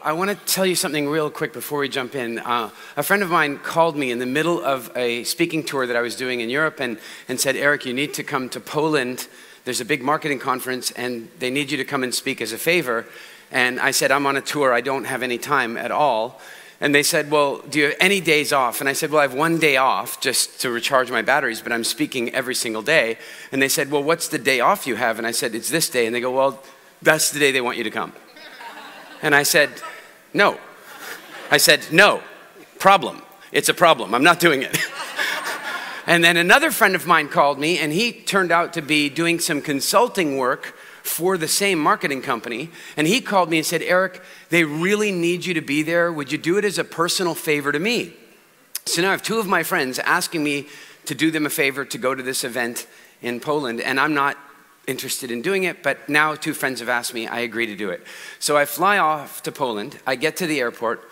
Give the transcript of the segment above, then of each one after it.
I want to tell you something real quick before we jump in. A friend of mine called me in the middle of a speaking tour that I was doing in Europe and said, Eric, you need to come to Poland. There's a big marketing conference and they need you to come and speak as a favor. And I said, I'm on a tour. I don't have any time at all. And they said, well, do you have any days off? And I said, well, I have one day off just to recharge my batteries, but I'm speaking every single day. And they said, well, what's the day off you have? And I said, it's this day. And they go, well, that's the day they want you to come. And I said, no. I said, no, problem. It's a problem. I'm not doing it. And then another friend of mine called me, and he turned out to be doing some consulting work for the same marketing company. And he called me and said, Eric, they really need you to be there. Would you do it as a personal favor to me? So now I have two of my friends asking me to do them a favor to go to this event in Poland. And I'm not interested in doing it, but now two friends have asked me, I agree to do it. So I fly off to Poland. I get to the airport.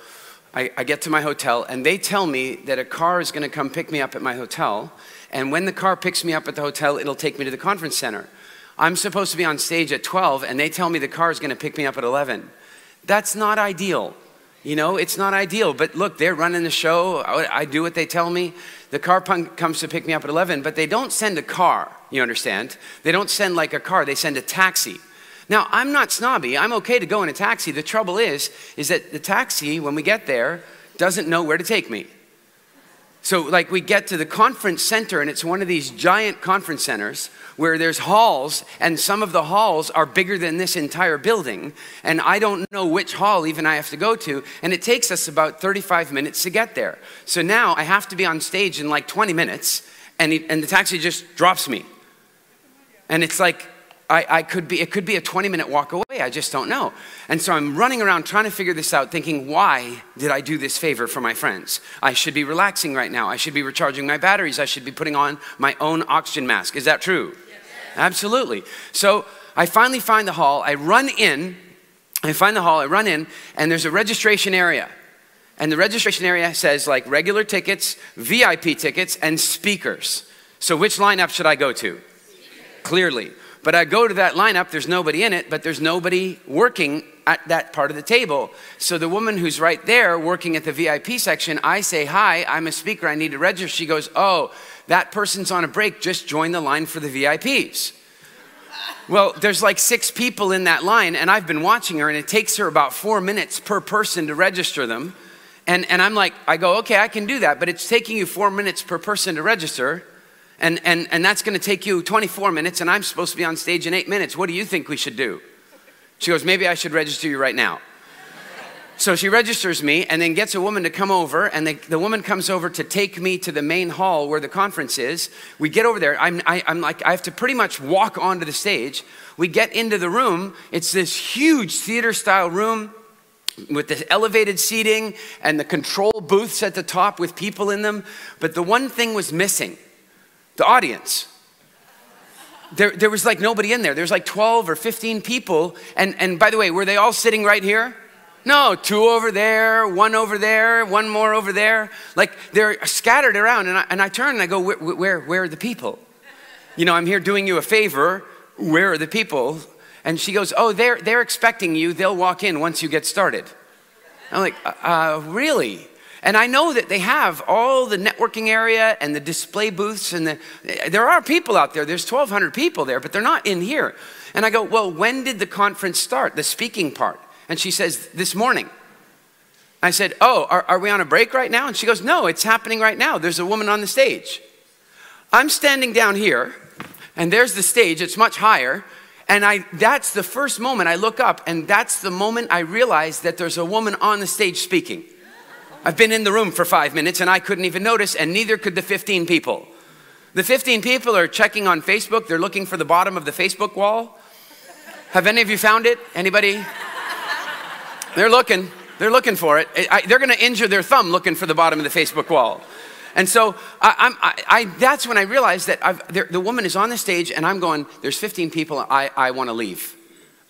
I get to my hotel, and they tell me that a car is going to come pick me up at my hotel. And when the car picks me up at the hotel, it'll take me to the conference center. I'm supposed to be on stage at 12, and they tell me the car is going to pick me up at 11. That's not ideal. You know, it's not ideal. But look, they're running the show. I do what they tell me. The car comes to pick me up at 11, but they don't send a car, you understand? They don't send like a car. They send a taxi. Now, I'm not snobby. I'm okay to go in a taxi. The trouble is that the taxi, when we get there, doesn't know where to take me. So like we get to the conference center, and it's one of these giant conference centers where there's halls, and some of the halls are bigger than this entire building. And I don't know which hall even I have to go to. And it takes us about 35 minutes to get there. So now I have to be on stage in like 20 minutes, and the taxi just drops me. And it's like, it could be a 20-minute walk away. I just don't know. And so I'm running around trying to figure this out, thinking, why did I do this favor for my friends? I should be relaxing right now. I should be recharging my batteries. I should be putting on my own oxygen mask. Is that true? Yes. Absolutely. So I finally find the hall. I run in. And there's a registration area. And the registration area says like regular tickets, VIP tickets, and speakers. So which lineup should I go to? Clearly. But I go to that lineup, there's nobody in it, but there's nobody working at that part of the table. So the woman who's right there working at the VIP section, I say, hi, I'm a speaker, I need to register. She goes, oh, that person's on a break, just join the line for the VIPs. Well, there's like 6 people in that line, and I've been watching her, and it takes her about 4 minutes per person to register them. And I'm like, I go, okay, I can do that, but it's taking you 4 minutes per person to register. And that's going to take you 24 minutes, and I'm supposed to be on stage in 8 minutes. What do you think we should do? She goes, maybe I should register you right now. So she registers me and then gets a woman to come over, and the woman comes over to take me to the main hall where the conference is. We get over there. I'm like, I have to pretty much walk onto the stage. We get into the room. It's this huge theater-style room with the elevated seating and the control booths at the top with people in them. But the one thing was missing. The audience. There was like nobody in there. There's like 12 or 15 people. And by the way, were they all sitting right here? No, 2 over there, 1 over there, 1 more over there. Like they're scattered around. And I turn and I go, where are the people? You know, I'm here doing you a favor. Where are the people? And she goes, oh, they're expecting you. They'll walk in once you get started. I'm like, really? And I know that they have all the networking area and the display booths, and there are people out there. There's 1,200 people there, but they're not in here. And I go, well, when did the conference start, the speaking part? And she says, this morning. I said, oh, are we on a break right now? And she goes, no, it's happening right now. There's a woman on the stage. I'm standing down here, and there's the stage. It's much higher. And that's the first moment I look up, and that's the moment I realize that there's a woman on the stage speaking. I've been in the room for 5 minutes and I couldn't even notice, and neither could the 15 people. The 15 people are checking on Facebook. They're looking for the bottom of the Facebook wall. Have any of you found it? Anybody? They're looking for it. They're going to injure their thumb looking for the bottom of the Facebook wall. And so that's when I realized that the woman is on the stage, and I'm going, there's 15 people, I want to leave.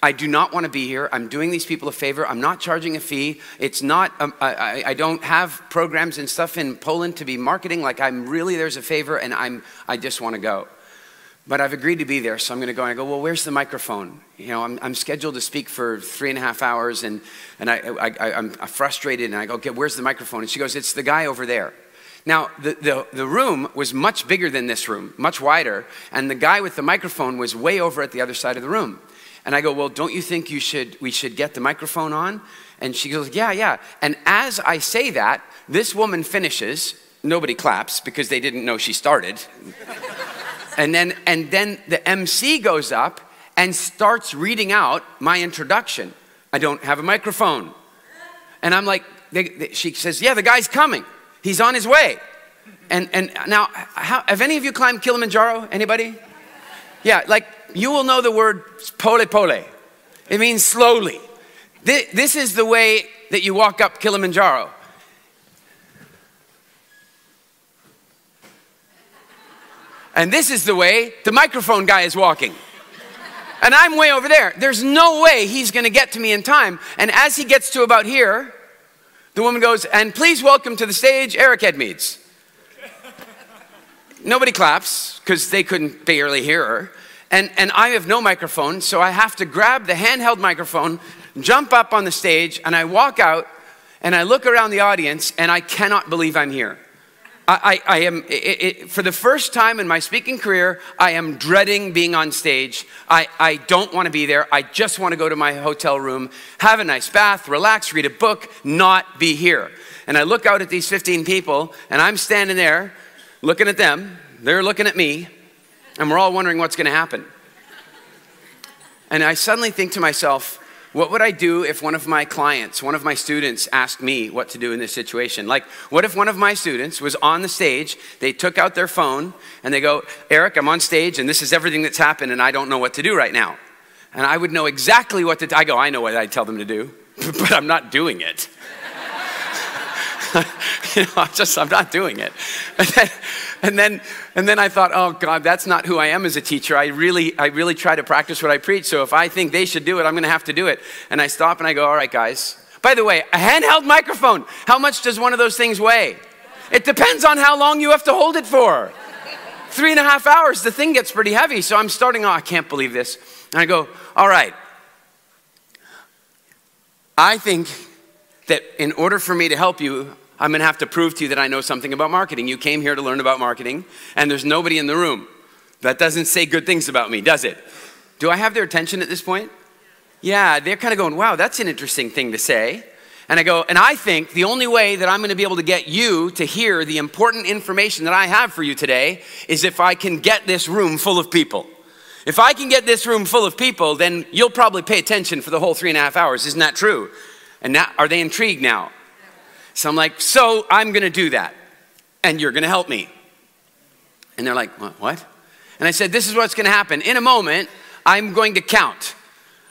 I do not want to be here. I'm doing these people a favor. I'm not charging a fee. It's not, I don't have programs and stuff in Poland to be marketing. Like there's a favor, and I just want to go. but I've agreed to be there, so I'm going to go. And I go, well, where's the microphone? You know, I'm scheduled to speak for 3.5 hours, and I'm frustrated, and I go, okay, where's the microphone? And she goes, it's the guy over there. Now, the room was much bigger than this room, much wider, and the guy with the microphone was way over at the other side of the room. And I go, well, don't you think we should get the microphone on? And she goes, yeah. And as I say that, this woman finishes. Nobody claps because they didn't know she started. and then the MC goes up and starts reading out my introduction. I don't have a microphone. And I'm like, she says, yeah, the guy's coming. He's on his way. And now, have any of you climbed Kilimanjaro? Anybody? Yeah, like you will know the word pole pole. It means slowly. This is the way that you walk up Kilimanjaro. And this is the way the microphone guy is walking. And I'm way over there. There's no way he's going to get to me in time. And as he gets to about here, the woman goes, and please welcome to the stage, Eric Edmeades. Nobody claps because they couldn't barely hear her. And I have no microphone, so I have to grab the handheld microphone, jump up on the stage, and I walk out, and I look around the audience, and I cannot believe I'm here. For the first time in my speaking career, I am dreading being on stage. I don't want to be there. I just want to go to my hotel room, have a nice bath, relax, read a book, not be here. And I look out at these 15 people, and I'm standing there looking at them. They're looking at me, and we're all wondering what's going to happen. And I suddenly think to myself, what would I do if one of my clients, one of my students asked me what to do in this situation? Like, what if one of my students was on the stage, they took out their phone, and they go, Eric, I'm on stage, and this is everything that's happened, and I don't know what to do right now. And I would know exactly what to do. I go, I know what I'd tell them to do, but I'm not doing it. I'm not doing it. And then I thought, oh God, that's not who I am as a teacher. I really try to practice what I preach. So if I think they should do it, I'm going to have to do it. And I stop and I go, all right, guys. By the way, a handheld microphone. How much does one of those things weigh? It depends on how long you have to hold it for. 3.5 hours, the thing gets pretty heavy. So I'm starting, I can't believe this. And I go, all right. I think that in order for me to help you, I'm going to have to prove to you that I know something about marketing. You came here to learn about marketing, and there's nobody in the room. That doesn't say good things about me, does it? Do I have their attention at this point? Yeah, they're kind of going, wow, that's an interesting thing to say. And I go, and I think the only way that I'm going to be able to get you to hear the important information that I have for you today is if I can get this room full of people. If I can get this room full of people, then you'll probably pay attention for the whole 3.5 hours. Isn't that true? And now, are they intrigued now? So I'm like, so I'm going to do that, and you're going to help me. And they're like, what? And I said, this is what's going to happen. In a moment, I'm going to count.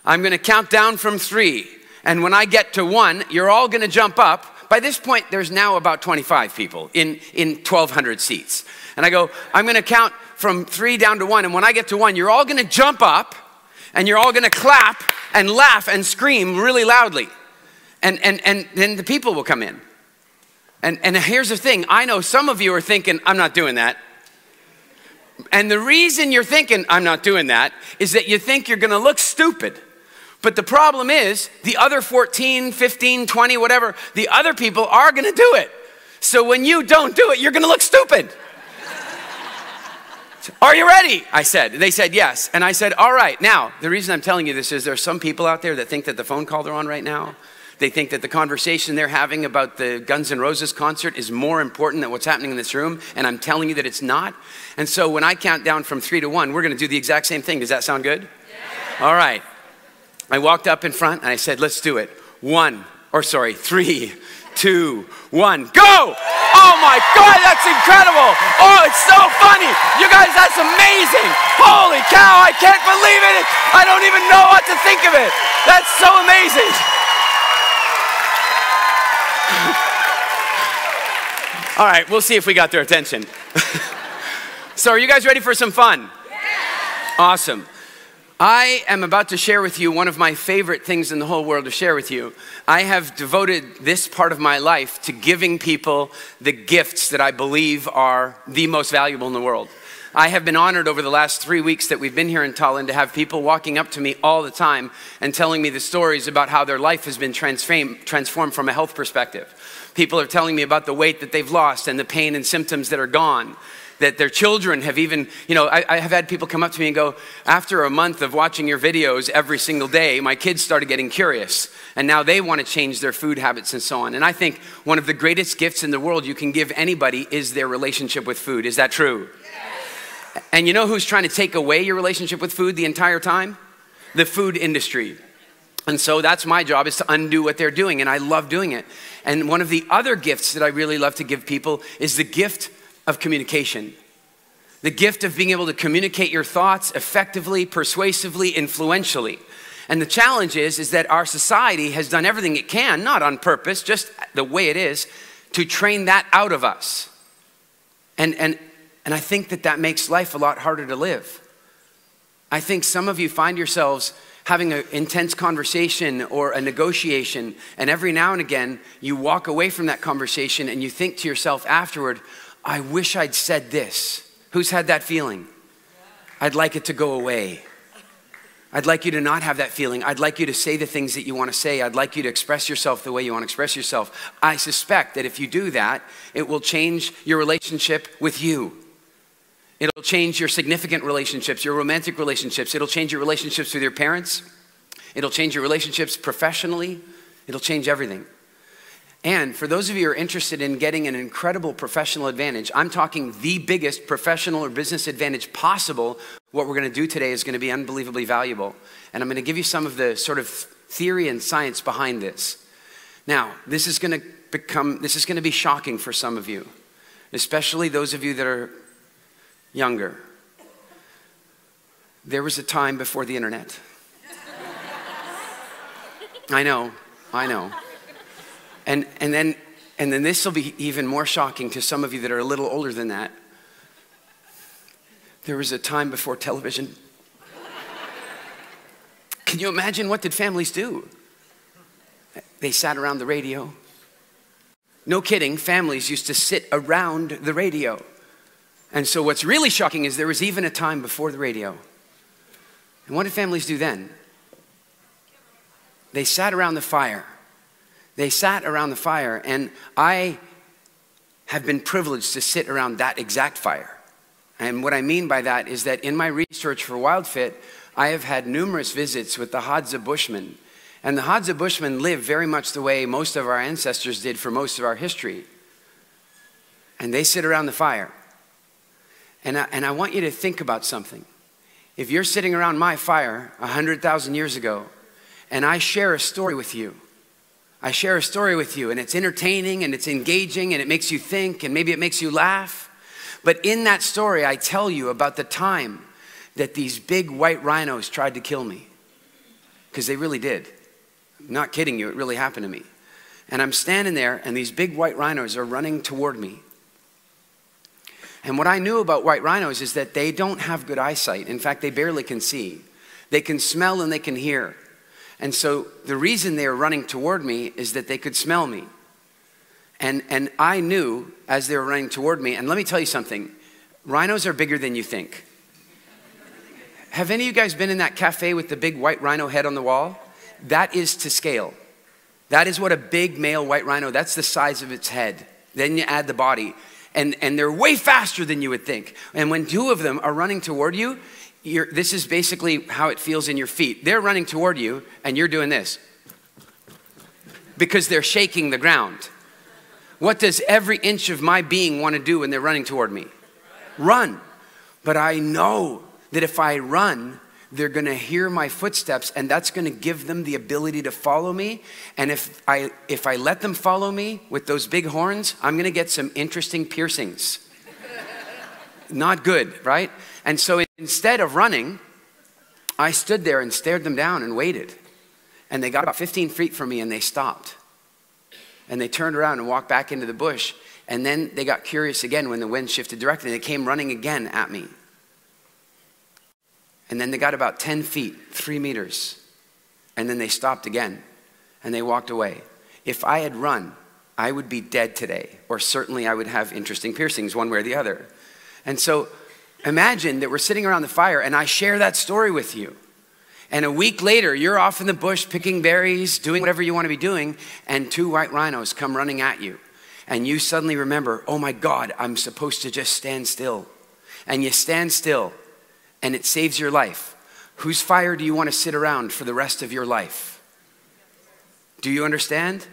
I'm going to count down from 3. And when I get to 1, you're all going to jump up. By this point, there's now about 25 people in 1,200 seats. And I go, I'm going to count from 3 down to 1. And when I get to 1, you're all going to jump up, and you're all going to clap and laugh and scream really loudly. And then the people will come in. And here's the thing. I know some of you are thinking, I'm not doing that. And the reason you're thinking, I'm not doing that, is that you think you're going to look stupid. But the problem is, the other 14, 15, 20, whatever, the other people are going to do it. So when you don't do it, you're going to look stupid. Are you ready? I said. They said yes. And I said, all right. Now, the reason I'm telling you this is there's some people out there that think that the phone call they're on right now, they think that the conversation they're having about the Guns N' Roses concert is more important than what's happening in this room, and I'm telling you that it's not. And so when I count down from 3 to 1, we're going to do the exact same thing. Does that sound good? Yeah. All right. I walked up in front, and I said, let's do it. 3, 2, 1, go! Oh my God, that's incredible! Oh, it's so funny! You guys, that's amazing! Holy cow, I can't believe it! I don't even know what to think of it! That's so amazing! All right, we'll see if we got their attention. So are you guys ready for some fun? Yeah. Awesome. I am about to share with you one of my favorite things in the whole world to share with you. I have devoted this part of my life to giving people the gifts that I believe are the most valuable in the world. I have been honored over the last 3 weeks that we've been here in Tallinn to have people walking up to me all the time and telling me the stories about how their life has been transformed from a health perspective. People are telling me about the weight that they've lost and the pain and symptoms that are gone. That their children have even, I have had people come up to me and go, after a month of watching your videos every single day, my kids started getting curious. And now they want to change their food habits and so on. And I think one of the greatest gifts in the world you can give anybody is their relationship with food. Is that true? Yes. And you know who's trying to take away your relationship with food the entire time? The food industry. And so that's my job, is to undo what they're doing. And I love doing it. And one of the other gifts that I really love to give people is the gift of communication. The gift of being able to communicate your thoughts effectively, persuasively, influentially. And the challenge is that our society has done everything it can, not on purpose, just the way it is, to train that out of us. And I think that makes life a lot harder to live. I think some of you find yourselves having an intense conversation or a negotiation, and every now and again, you walk away from that conversation and you think to yourself afterward, I wish I'd said this. Who's had that feeling? I'd like it to go away. I'd like you to not have that feeling. I'd like you to say the things that you want to say. I'd like you to express yourself the way you want to express yourself. I suspect that if you do that, it will change your relationship with you. It'll change your significant relationships, your romantic relationships. It'll change your relationships with your parents. It'll change your relationships professionally. It'll change everything. And for those of you who are interested in getting an incredible professional advantage, I'm talking the biggest professional or business advantage possible. What we're going to do today is going to be unbelievably valuable. And I'm going to give you some of the sort of theory and science behind this. Now, this is going to be shocking for some of you, especially those of you that are younger. There was a time before the internet. I know. And then this will be even more shocking to some of you that are a little older than that. There was a time before television. Can you imagine, what did families do? They sat around the radio. No kidding, families used to sit around the radio. And so what's really shocking is there was even a time before the radio. And what did families do then? They sat around the fire. They sat around the fire, and I have been privileged to sit around that exact fire. And what I mean by that is that in my research for WildFit, I have had numerous visits with the Hadza Bushmen. And the Hadza Bushmen live very much the way most of our ancestors did for most of our history. And they sit around the fire. And I want you to think about something. If you're sitting around my fire 100,000 years ago, and I share a story with you, and it's entertaining and it's engaging and it makes you think and maybe it makes you laugh. But in that story, I tell you about the time that these big white rhinos tried to kill me. Because they really did. I'm not kidding you, it really happened to me. And I'm standing there and these big white rhinos are running toward me. And what I knew about white rhinos is that they don't have good eyesight. In fact, they barely can see. They can smell and they can hear. And so the reason they were running toward me is that they could smell me. And I knew as they were running toward me, and let me tell you something, rhinos are bigger than you think. Have any of you guys been in that cafe with the big white rhino head on the wall? That is to scale. That is what a big male white rhino, that's the size of its head. Then you add the body. And they're way faster than you would think. And when two of them are running toward you, this is basically how it feels in your feet. They're running toward you, and you're doing this. Because they're shaking the ground. What does every inch of my being want to do when they're running toward me? Run. But I know that if I run, they're going to hear my footsteps, and that's going to give them the ability to follow me. And if I let them follow me with those big horns, I'm going to get some interesting piercings. Not good, right? And so instead of running, I stood there and stared them down and waited. And they got about 15 feet from me and they stopped. And they turned around and walked back into the bush. And then they got curious again when the wind shifted directly. They came running again at me. And then they got about 10 feet, 3 meters. And then they stopped again. And they walked away. If I had run, I would be dead today. Or certainly I would have interesting piercings one way or the other. And so Imagine that we're sitting around the fire and I share that story with you. And a week later, you're off in the bush picking berries, doing whatever you want to be doing, and 2 white rhinos come running at you. And you suddenly remember, oh my God, I'm supposed to just stand still. And you stand still, and it saves your life. Whose fire do you want to sit around for the rest of your life? Do you understand?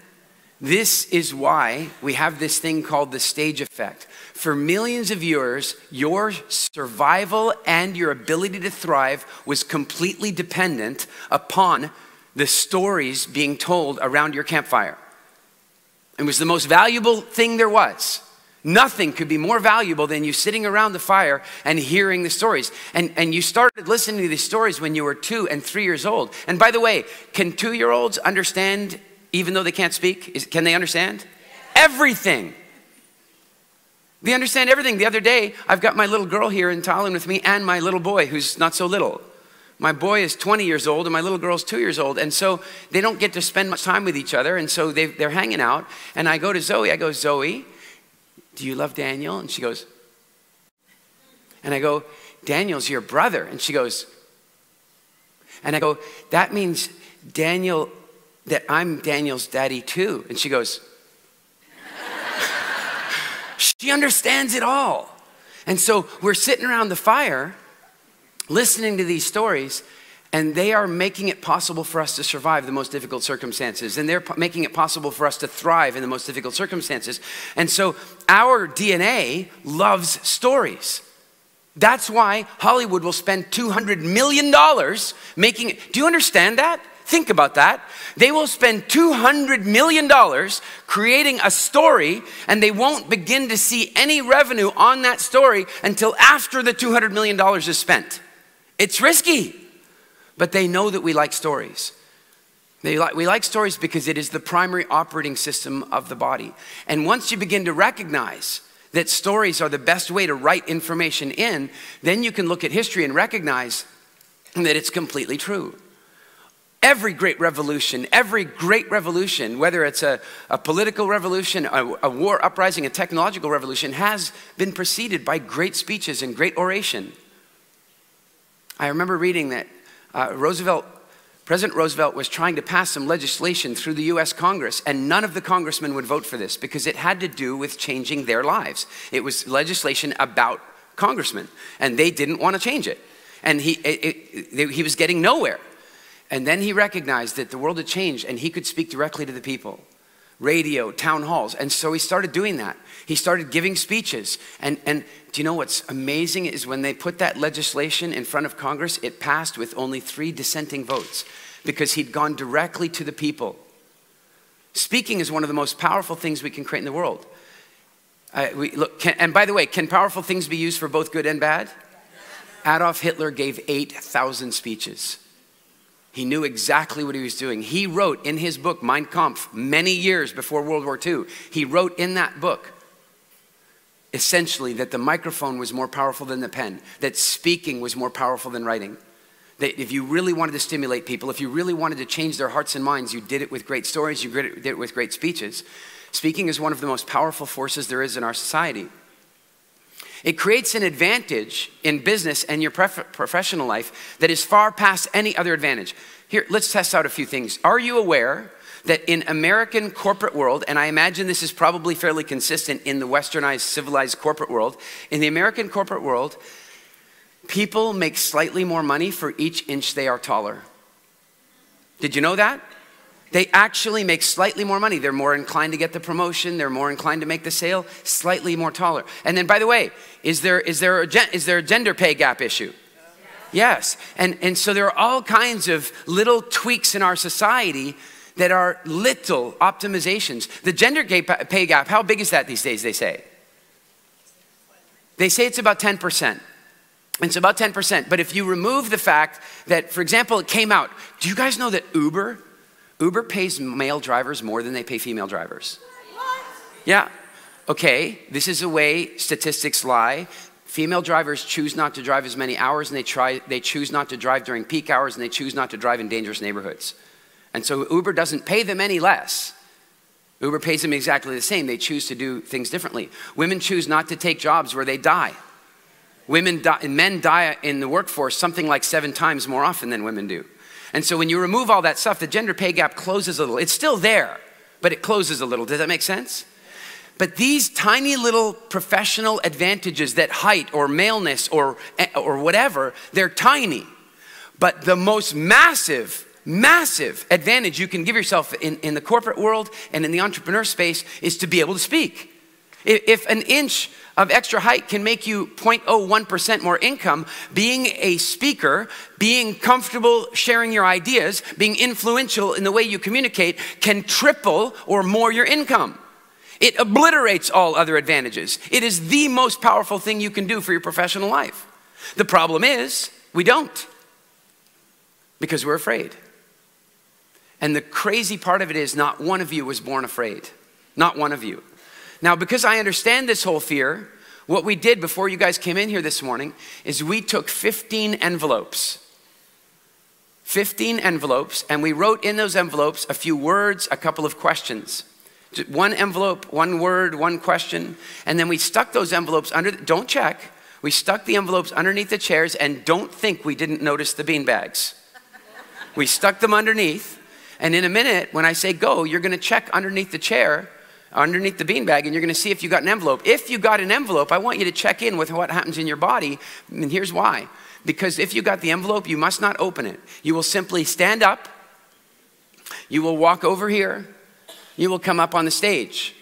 This is why we have this thing called the stage effect. For millions of years, your survival and your ability to thrive was completely dependent upon the stories being told around your campfire. It was the most valuable thing there was. Nothing could be more valuable than you sitting around the fire and hearing the stories. And you started listening to these stories when you were 2 and 3 years old. And by the way, can 2-year-olds understand even though they can't speak? Can they understand? Everything. They understand everything. The other day, I've got my little girl here in Tallinn with me and my little boy who's not so little. My boy is 20 years old and my little girl's 2 years old. And so they don't get to spend much time with each other. And so they're hanging out. And I go to Zoe, I go, Zoe, do you love Daniel? And she goes, and I go, Daniel's your brother. And she goes, and I go, that means Daniel, that I'm Daniel's daddy too. And she goes, she understands it all. And so we're sitting around the fire listening to these stories, and they are making it possible for us to survive the most difficult circumstances. And they're making it possible for us to thrive in the most difficult circumstances. And so our DNA loves stories. That's why Hollywood will spend $200 million making it. Do you understand that? Think about that. They will spend $200 million creating a story, and they won't begin to see any revenue on that story until after the $200 million is spent. It's risky, but they know that we like stories. We like stories because it is the primary operating system of the body. And once you begin to recognize that stories are the best way to write information in, then you can look at history and recognize that it's completely true. Every great revolution, whether it's a political revolution, a war uprising, a technological revolution, has been preceded by great speeches and great oration. I remember reading that President Roosevelt was trying to pass some legislation through the US Congress, and none of the congressmen would vote for this because it had to do with changing their lives. It was legislation about congressmen, and they didn't want to change it. And he was getting nowhere. And then he recognized that the world had changed and he could speak directly to the people. Radio, town halls. And so he started doing that. He started giving speeches. And do you know what's amazing is when they put that legislation in front of Congress, it passed with only 3 dissenting votes because he'd gone directly to the people. Speaking is one of the most powerful things we can create in the world. And by the way, can powerful things be used for both good and bad? Adolf Hitler gave 8,000 speeches. He knew exactly what he was doing. He wrote in his book, Mein Kampf, many years before World War II, he wrote in that book, essentially, that the microphone was more powerful than the pen, that speaking was more powerful than writing. That if you really wanted to stimulate people, if you really wanted to change their hearts and minds, you did it with great stories, you did it with great speeches. Speaking is one of the most powerful forces there is in our society. It creates an advantage in business and your professional life that is far past any other advantage. Here, let's test out a few things. Are you aware that in American corporate world, and I imagine this is probably fairly consistent in the westernized, civilized corporate world, in the American corporate world, people make slightly more money for each inch they are taller. Did you know that? They actually make slightly more money. They're more inclined to get the promotion. They're more inclined to make the sale, slightly more taller. And then, by the way, is there a gender pay gap issue? Yes. And so there are all kinds of little tweaks in our society that are little optimizations. The gender pay gap, how big is that these days, they say? They say it's about 10%. It's about 10%. But if you remove the fact that, for example, it came out, do you guys know that Uber pays male drivers more than they pay female drivers? What? Yeah. Okay, this is the way statistics lie. Female drivers choose not to drive as many hours, and they choose not to drive during peak hours, and they choose not to drive in dangerous neighborhoods. And so Uber doesn't pay them any less. Uber pays them exactly the same. They choose to do things differently. Women choose not to take jobs where they die. Men die in the workforce something like 7 times more often than women do. And so when you remove all that stuff, the gender pay gap closes a little. It's still there, but it closes a little. Does that make sense? But these tiny little professional advantages, that height or maleness or whatever, they're tiny. But the most massive advantage you can give yourself in the corporate world and in the entrepreneur space is to be able to speak. If an inch of extra height can make you 0.01% more income, being a speaker, being comfortable sharing your ideas, being influential in the way you communicate can triple or more your income. It obliterates all other advantages. It is the most powerful thing you can do for your professional life. The problem is, we don't. Because we're afraid. And the crazy part of it is not one of you was born afraid. Not one of you. Now, because I understand this whole fear, what we did before you guys came in here this morning is we took 15 envelopes. 15 envelopes, and we wrote in those envelopes a few words, a couple of questions. Just one envelope, one word, one question, and then we stuck those envelopes under, don't check, we stuck the envelopes underneath the chairs, and don't think we didn't notice the bean bags. We stuck them underneath, and in a minute, when I say go, you're gonna check underneath the chair, underneath the beanbag, and you're gonna see if you got an envelope. If you got an envelope, I want you to check in with what happens in your body, and here's why. Because if you got the envelope, you must not open it. You will simply stand up, you will walk over here, you will come up on the stage.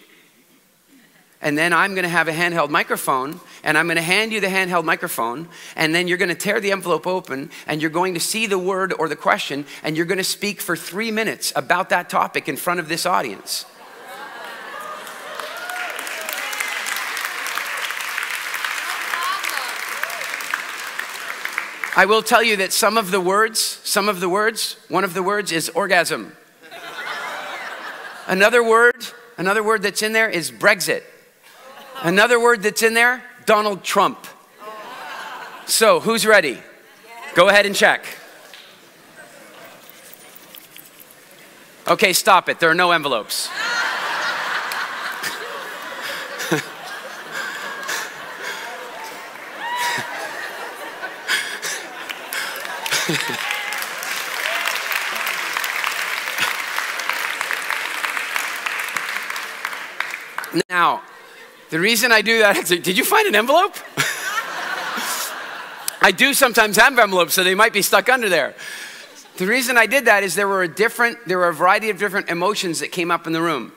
And then I'm gonna have a handheld microphone, and I'm gonna hand you the handheld microphone, and then you're gonna tear the envelope open, and you're going to see the word or the question, and you're gonna speak for 3 minutes about that topic in front of this audience. I will tell you that one of the words is orgasm. Another word that's in there is Brexit. Another word that's in there, Donald Trump. So, who's ready? Go ahead and check. Okay, stop it. There are no envelopes. Now, the reason I do that is, did you find an envelope? I do sometimes have envelopes, so they might be stuck under there. The reason I did that is there were a variety of different emotions that came up in the room.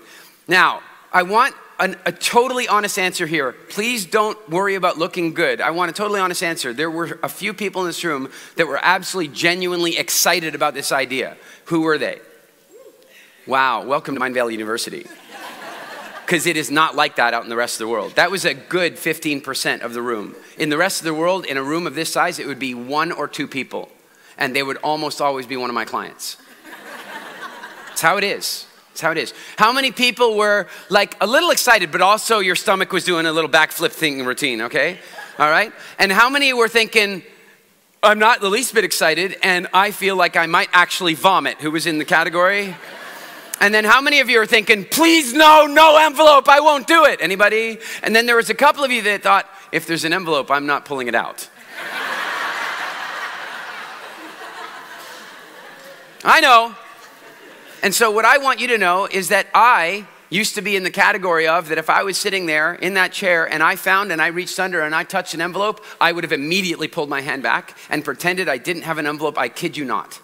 Now, I want a totally honest answer here. Please don't worry about looking good. I want a totally honest answer. There were a few people in this room that were absolutely genuinely excited about this idea. Who were they? Wow, welcome to Mindvalley University. Because it is not like that out in the rest of the world. That was a good 15% of the room. In the rest of the world, in a room of this size, it would be 1 or 2 people. And they would almost always be one of my clients. That's how it is. That's how it is. How many people were like a little excited, but also your stomach was doing a little backflip thing routine, okay? All right? And how many were thinking, I'm not the least bit excited, and I feel like I might actually vomit? Who was in the category? And then how many of you are thinking, please no envelope, I won't do it? Anybody? And then there was a couple of you that thought, if there's an envelope, I'm not pulling it out. I know. And so what I want you to know is that I used to be in the category of that if I was sitting there in that chair and I reached under and I touched an envelope, I would have immediately pulled my hand back and pretended I didn't have an envelope. I kid you not.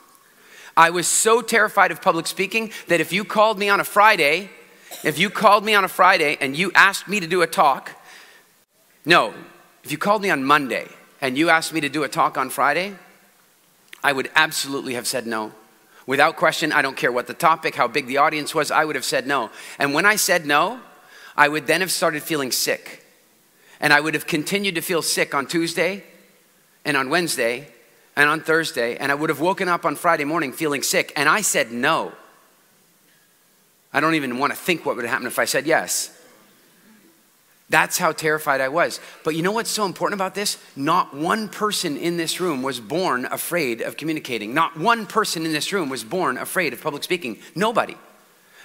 I was so terrified of public speaking that if you called me on a Friday and you asked me to do a talk, if you called me on Monday and you asked me to do a talk on Friday, I would absolutely have said no. Without question, I don't care what the topic, how big the audience was, I would have said no. And when I said no, I would then have started feeling sick. And I would have continued to feel sick on Tuesday and on Wednesday and on Thursday, and I would have woken up on Friday morning feeling sick, and I said no. I don't even want to think what would happen if I said yes. That's how terrified I was. But you know what's so important about this? Not one person in this room was born afraid of communicating. Not one person in this room was born afraid of public speaking. Nobody.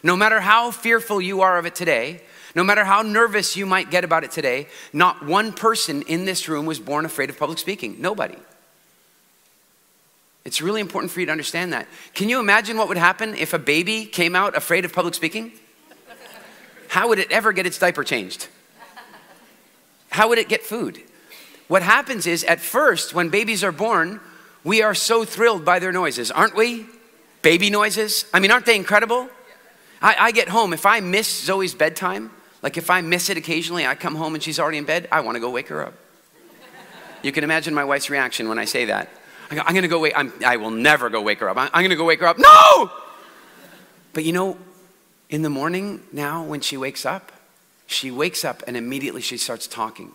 No matter how fearful you are of it today, No matter how nervous you might get about it today, not one person in this room was born afraid of public speaking. Nobody. It's really important for you to understand that. Can you imagine what would happen if a baby came out afraid of public speaking? How would it ever get its diaper changed? How would it get food? What happens is, at first, when babies are born, we are so thrilled by their noises, aren't we? Baby noises. I mean, aren't they incredible? I get home, if I miss Zoe's bedtime, like if I miss it occasionally, I come home and she's already in bed, I want to go wake her up. You can imagine my wife's reaction when I say that. I go, I'm going to go wake, I will never go wake her up. I'm going to go wake her up. No! But you know, in the morning now when she wakes up and immediately she starts talking.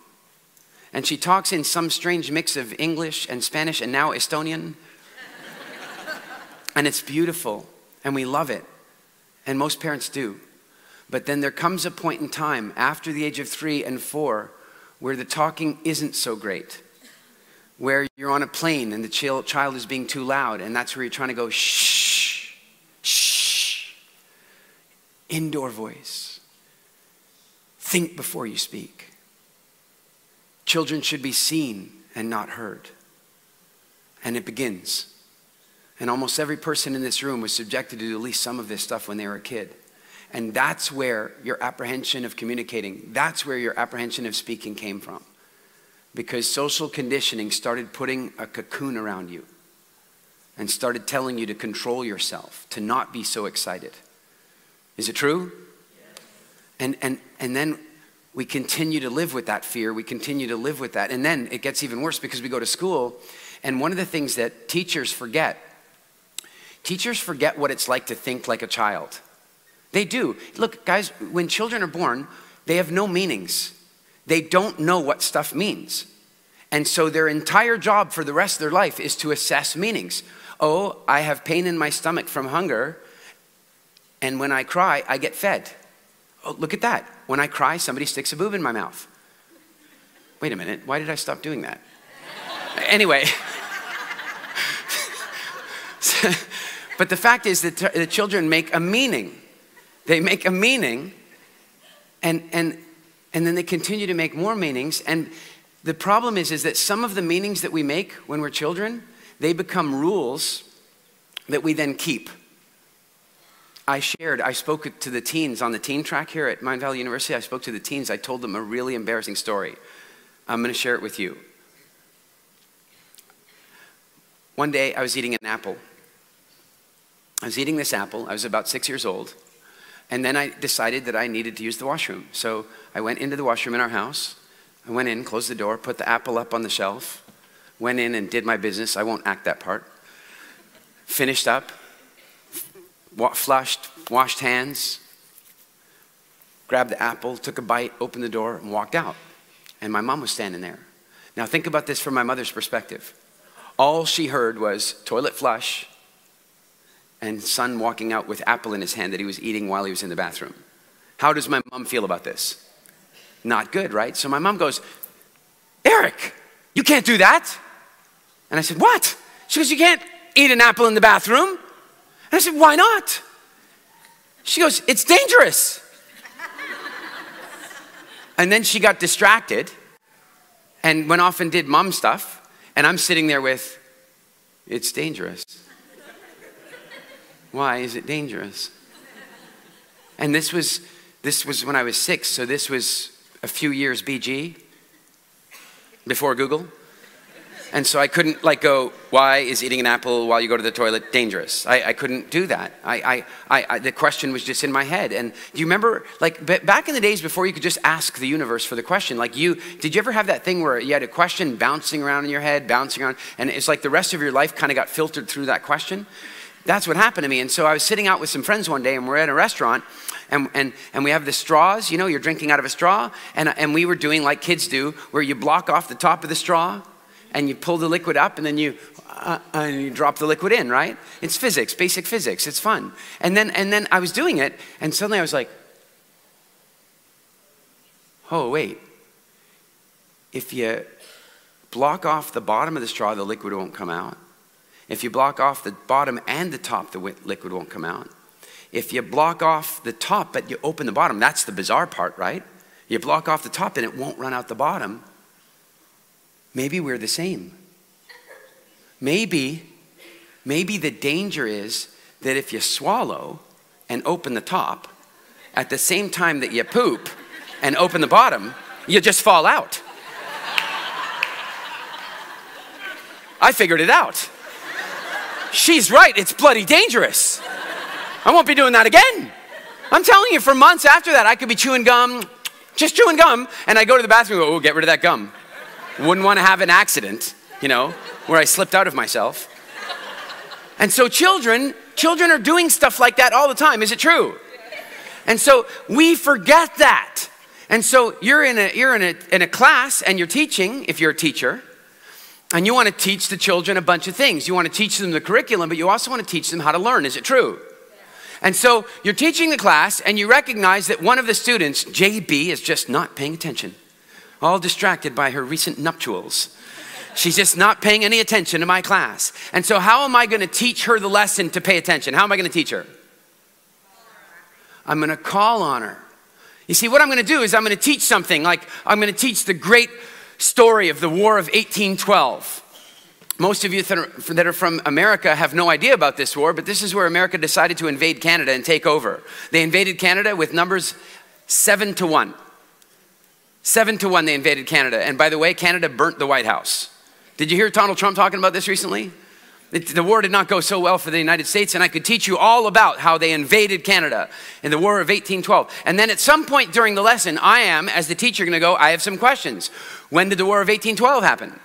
And she talks in some strange mix of English and Spanish and now Estonian. And it's beautiful and we love it. And most parents do. But then there comes a point in time after the age of 3 and 4 where the talking isn't so great. Where you're on a plane and the child is being too loud, and that's where you're trying to go, shh, shh. Indoor voice. Think before you speak. Children should be seen and not heard. And it begins. And almost every person in this room was subjected to at least some of this stuff when they were a kid. And that's where your apprehension of communicating, that's where your apprehension of speaking came from. Because social conditioning started putting a cocoon around you and started telling you to control yourself, to not be so excited. Is it true? Yes. And then we continue to live with that fear. We continue to live with that. And then it gets even worse because we go to school. And one of the things that teachers forget what it's like to think like a child. They do. Look, guys, when children are born, they have no meanings. They don't know what stuff means. And so their entire job for the rest of their life is to assess meanings. Oh, I have pain in my stomach from hunger, and when I cry, I get fed. Oh, look at that. When I cry, somebody sticks a boob in my mouth. Wait a minute, why did I stop doing that? Anyway. But the fact is that the children make a meaning. They make a meaning, and then they continue to make more meanings. And the problem is that some of the meanings that we make when we're children, they become rules that we then keep. I spoke to the teens on the teen track here at Mindvalley University. I spoke to the teens. I told them a really embarrassing story. I'm going to share it with you. One day I was eating an apple. I was eating this apple. I was about 6 years old. And then I decided that I needed to use the washroom. So I went into the washroom in our house. I went in, closed the door, put the apple up on the shelf, went in and did my business. I won't act that part. Finished up, flushed, washed hands, grabbed the apple, took a bite, opened the door, and walked out. And my mom was standing there. Now think about this from my mother's perspective. All she heard was toilet flush, and son walking out with apple in his hand that he was eating while he was in the bathroom. How does my mom feel about this? Not good, right? So my mom goes, Eric, you can't do that. And I said, what? She goes, you can't eat an apple in the bathroom. And I said, why not? She goes, it's dangerous. And then she got distracted and went off and did mom stuff. And I'm sitting there with, it's dangerous. Why is it dangerous? And this was when I was 6, so this was a few years BG, before Google. And so I couldn't like go, why is eating an apple while you go to the toilet dangerous? I couldn't do that. The question was just in my head. And do you remember, like back in the days before you could just ask the universe for the question, like did you ever have that thing where you had a question bouncing around in your head, bouncing around, and it's like the rest of your life kind of got filtered through that question? That's what happened to me. And so I was sitting out with some friends one day and we're at a restaurant and we have the straws, you know, you're drinking out of a straw. And we were doing like kids do, where you block off the top of the straw and you pull the liquid up and then you drop the liquid in, right? It's physics, basic physics. It's fun. And then I was doing it and suddenly I was like, oh, wait. If you block off the bottom of the straw, the liquid won't come out. If you block off the bottom and the top, the liquid won't come out. if you block off the top but you open the bottom, that's the bizarre part, right? You block off the top and it won't run out the bottom. Maybe we're the same. Maybe the danger is that if you swallow and open the top, at the same time that you poop and open the bottom, you just fall out. I figured it out. She's right, it's bloody dangerous. I won't be doing that again. I'm telling you, for months after that, I could be chewing gum, just chewing gum, and I go to the bathroom and go, oh, get rid of that gum. Wouldn't want to have an accident, you know, where I slipped out of myself. And so children are doing stuff like that all the time. Is it true? And so we forget that. And so you're in a class and you're teaching, if you're a teacher, and you want to teach the children a bunch of things. You want to teach them the curriculum, but you also want to teach them how to learn. Is it true? And so you're teaching the class and you recognize that one of the students, JB, is just not paying attention. All distracted by her recent nuptials. She's just not paying any attention to my class. And so how am I going to teach her the lesson to pay attention? How am I going to teach her? I'm going to call on her. You see, what I'm going to do is I'm going to teach something, like I'm going to teach the great story of the War of 1812. Most of you that are from America have no idea about this war, but this is where America decided to invade Canada and take over. They invaded Canada with numbers 7-1. 7-1 they invaded Canada. And by the way, Canada burnt the White House. Did you hear Donald Trump talking about this recently? The war did not go so well for the United States, and I could teach you all about how they invaded Canada in the War of 1812. And then at some point during the lesson, I am, as the teacher, going to go, I have some questions. When did the War of 1812 happen?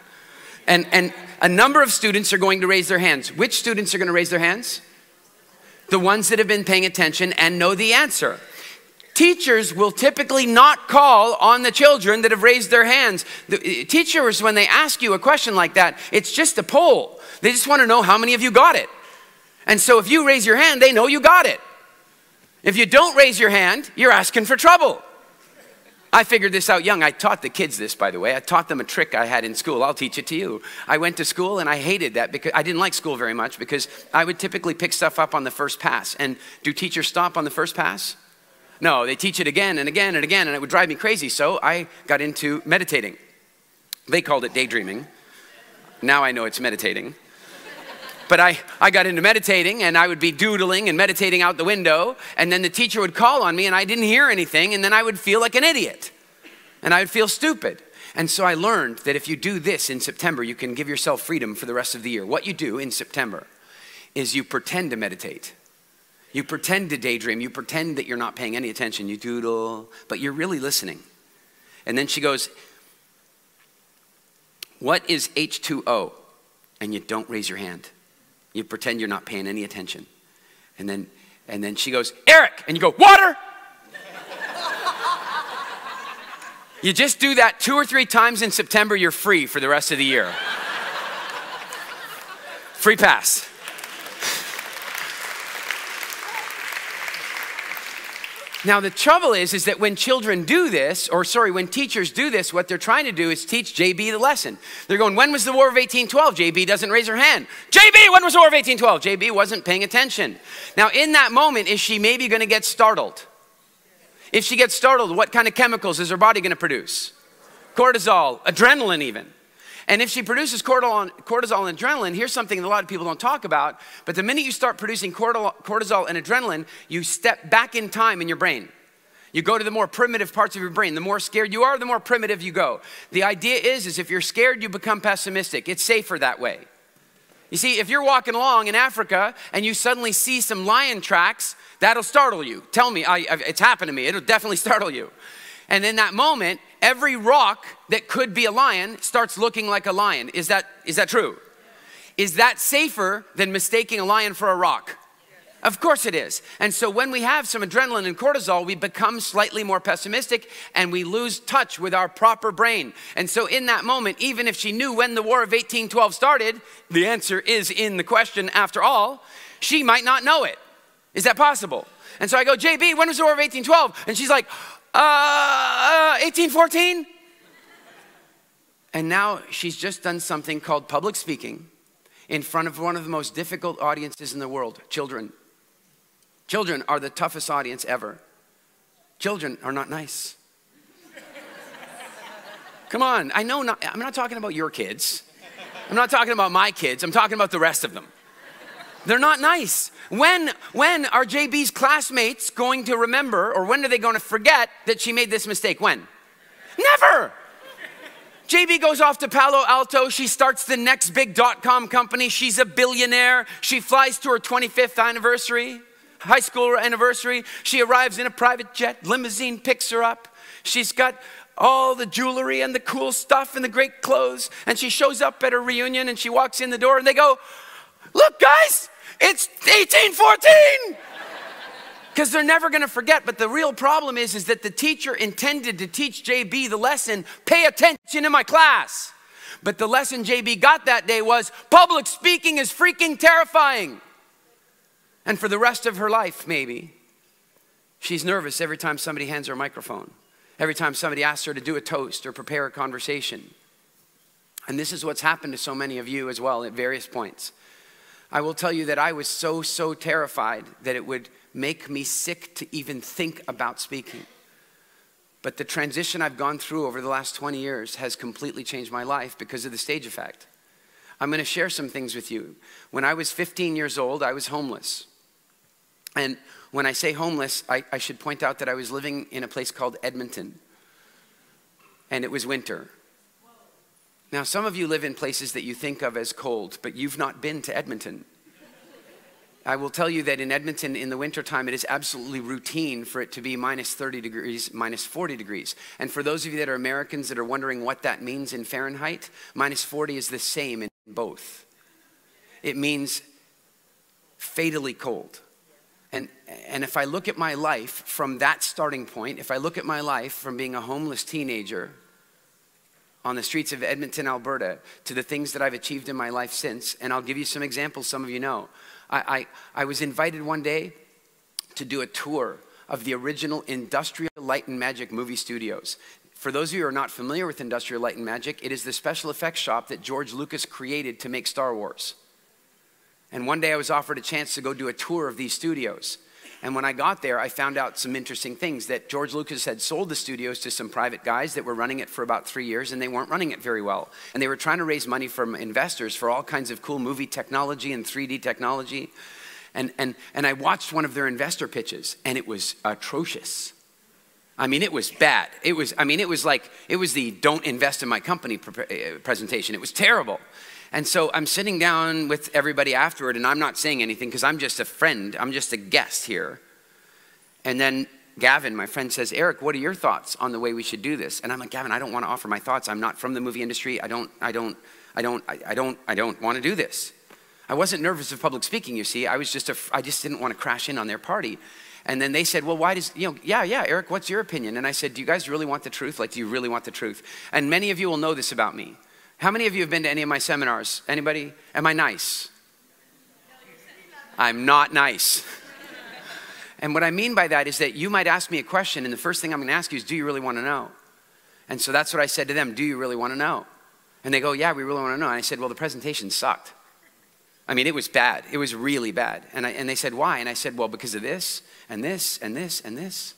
And a number of students are going to raise their hands. Which students are going to raise their hands? The ones that have been paying attention and know the answer. Teachers will typically not call on the children that have raised their hands. The teachers, when they ask you a question like that, it's just a poll. They just want to know how many of you got it. And so if you raise your hand, they know you got it. If you don't raise your hand, you're asking for trouble. I figured this out young. I taught the kids this, by the way. I taught them a trick I had in school. I'll teach it to you. I went to school and I hated that because I didn't like school very much because I would typically pick stuff up on the first pass. And do teachers stop on the first pass? No, they teach it again and again and again, and it would drive me crazy. So I got into meditating. They called it daydreaming. Now I know it's meditating. But I got into meditating, and I would be doodling and meditating out the window, and then the teacher would call on me, and I didn't hear anything, and then I would feel like an idiot, and I would feel stupid. And so I learned that if you do this in September, you can give yourself freedom for the rest of the year. What you do in September is you pretend to meditate. You pretend to daydream. You pretend that you're not paying any attention. You doodle, but you're really listening. And then she goes, what is H2O? And you don't raise your hand. You pretend you're not paying any attention. And then she goes, Eric! And you go, water! You just do that 2 or 3 times in September, you're free for the rest of the year. Free pass. Now the trouble is that when children do this, when teachers do this, what they're trying to do is teach JB the lesson. They're going, when was the War of 1812? JB doesn't raise her hand. JB, when was the War of 1812? JB wasn't paying attention. Now in that moment, is she maybe going to get startled? If she gets startled, what kind of chemicals is her body going to produce? Cortisol, adrenaline even. And if she produces cortisol and adrenaline, here's something that a lot of people don't talk about, but the minute you start producing cortisol and adrenaline, you step back in time in your brain. You go to the more primitive parts of your brain. The more scared you are, the more primitive you go. The idea is if you're scared, you become pessimistic. It's safer that way. You see, if you're walking along in Africa and you suddenly see some lion tracks, that'll startle you. Tell me, it's happened to me. It'll definitely startle you. And in that moment, every rock that could be a lion starts looking like a lion. Is that true? Is that safer than mistaking a lion for a rock? Of course it is. And so when we have some adrenaline and cortisol, we become slightly more pessimistic and we lose touch with our proper brain. And so in that moment, even if she knew when the War of 1812 started, the answer is in the question after all, she might not know it. Is that possible? And so I go, JB, when was the War of 1812? And she's like, 1814? And now she's just done something called public speaking in front of one of the most difficult audiences in the world, children. Children are the toughest audience ever. Children are not nice. Come on, I'm not talking about your kids. I'm not talking about my kids. I'm talking about the rest of them. They're not nice. When are JB's classmates going to remember, or when are they going to forget that she made this mistake? When? Never. JB goes off to Palo Alto. She starts the next big .com company. She's a billionaire. She flies to her 25th anniversary, high school anniversary. She arrives in a private jet. Limousine picks her up. She's got all the jewelry and the cool stuff and the great clothes. And she shows up at her reunion and she walks in the door and they go, "Look, guys, it's 1814. Because they're never going to forget. But the real problem is that the teacher intended to teach JB the lesson, pay attention in my class. But the lesson JB got that day was, public speaking is freaking terrifying. And for the rest of her life, maybe, she's nervous every time somebody hands her a microphone. Every time somebody asks her to do a toast or prepare a conversation. And this is what's happened to so many of you as well at various points. I will tell you that I was so terrified that it would make me sick to even think about speaking. But the transition I've gone through over the last 20 years has completely changed my life because of the stage effect. I'm going to share some things with you. When I was 15 years old, I was homeless. And when I say homeless, I should point out that I was living in a place called Edmonton. And it was winter. Now, some of you live in places that you think of as cold, but you've not been to Edmonton. I will tell you that in Edmonton in the wintertime, it is absolutely routine for it to be minus 30 degrees, minus 40 degrees. And for those of you that are Americans that are wondering what that means in Fahrenheit, minus 40 is the same in both. It means fatally cold. And if I look at my life from that starting point, if I look at my life from being a homeless teenager on the streets of Edmonton, Alberta, to the things that I've achieved in my life since, and I'll give you some examples some of you know. I was invited one day to do a tour of the original Industrial Light and Magic movie studios. For those of you who are not familiar with Industrial Light and Magic, it is the special effects shop that George Lucas created to make Star Wars. And one day I was offered a chance to go do a tour of these studios. And when I got there, I found out some interesting things, that George Lucas had sold the studios to some private guys that were running it for about 3 years, and they weren't running it very well. And they were trying to raise money from investors for all kinds of cool movie technology and 3D technology. And I watched one of their investor pitches, and it was atrocious. I mean, it was bad. It was the don't invest in my company presentation. It was terrible. And so I'm sitting down with everybody afterward, and I'm not saying anything because I'm just a friend. I'm just a guest here. And then Gavin, my friend, says, "Eric, what are your thoughts on the way we should do this?" And I'm like, "Gavin, I don't want to offer my thoughts. I'm not from the movie industry. I don't want to do this." I wasn't nervous of public speaking, you see. I just didn't want to crash in on their party. And then they said, "Well, why does, yeah, Eric, what's your opinion?" And I said, "Do you guys really want the truth? Like, do you really want the truth?" And many of you will know this about me. How many of you have been to any of my seminars? Anybody? Am I nice? I'm not nice. And what I mean by that is that you might ask me a question, and the first thing I'm going to ask you is, do you really want to know? And so that's what I said to them, do you really want to know? And they go, yeah, we really want to know. And I said, well, the presentation sucked. I mean, it was bad. It was really bad. And they said, why? And I said, well, because of this, and this, and this, and this.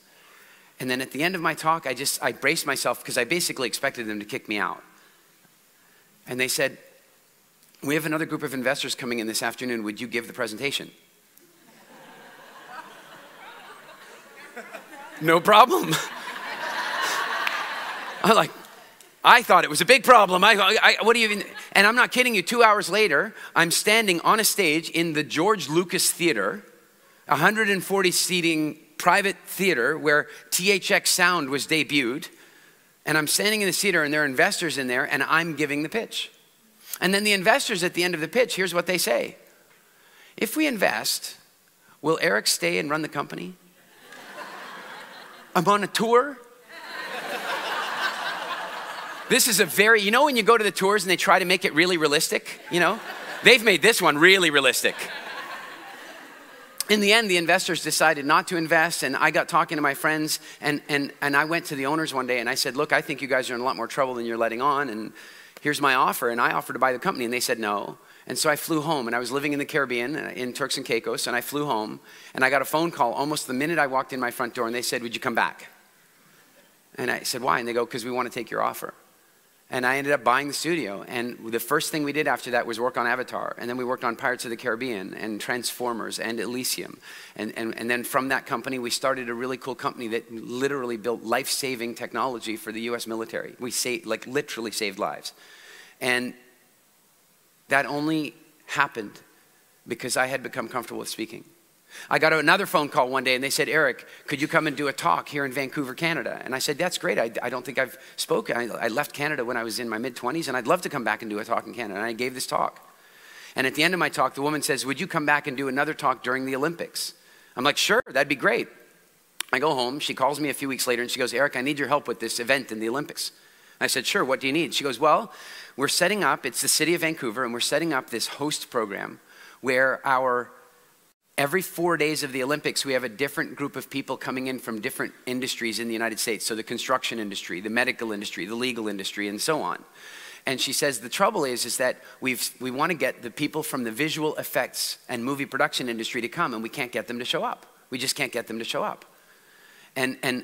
And then at the end of my talk, I braced myself because I basically expected them to kick me out. And they said, we have another group of investors coming in this afternoon. Would you give the presentation? No problem. I thought it was a big problem. What do you even? And I'm not kidding you. 2 hours later, I'm standing on a stage in the George Lucas Theater, 140 seating private theater where THX Sound was debuted. And I'm standing in the theater and there are investors in there and I'm giving the pitch. And then the investors at the end of the pitch, here's what they say. If we invest, will Eric stay and run the company? I'm on a tour. This is a very, you know when you go to the tours and they try to make it really realistic, They've made this one really realistic. In the end, the investors decided not to invest, and I got talking to my friends, and I went to the owners one day, and I said, look, I think you guys are in a lot more trouble than you're letting on, and here's my offer. And I offered to buy the company, and they said no. And so I flew home, and I was living in the Caribbean, in Turks and Caicos, and I flew home, and I got a phone call almost the minute I walked in my front door, and they said, would you come back? And I said, why? And they go, because we want to take your offer. And I ended up buying the studio, and the first thing we did after that was work on Avatar, and then we worked on Pirates of the Caribbean, and Transformers, and Elysium. And then from that company, we started a really cool company that literally built life-saving technology for the US military. We literally saved lives. And that only happened because I had become comfortable with speaking. I got another phone call one day and they said, Eric, could you come and do a talk here in Vancouver, Canada? And I said, that's great. I don't think I've spoken. I left Canada when I was in my mid-20s and I'd love to come back and do a talk in Canada. And I gave this talk. And at the end of my talk, the woman says, would you come back and do another talk during the Olympics? I'm like, sure, that'd be great. I go home. She calls me a few weeks later and she goes, Eric, I need your help with this event in the Olympics. I said, sure, what do you need? She goes, well, we're setting up, it's the city of Vancouver, and we're setting up this host program where every 4 days of the Olympics, we have a different group of people coming in from different industries in the United States. So the construction industry, the medical industry, the legal industry, and so on. And she says, the trouble is that we want to get the people from the visual effects and movie production industry to come, and we can't get them to show up. We just can't get them to show up. And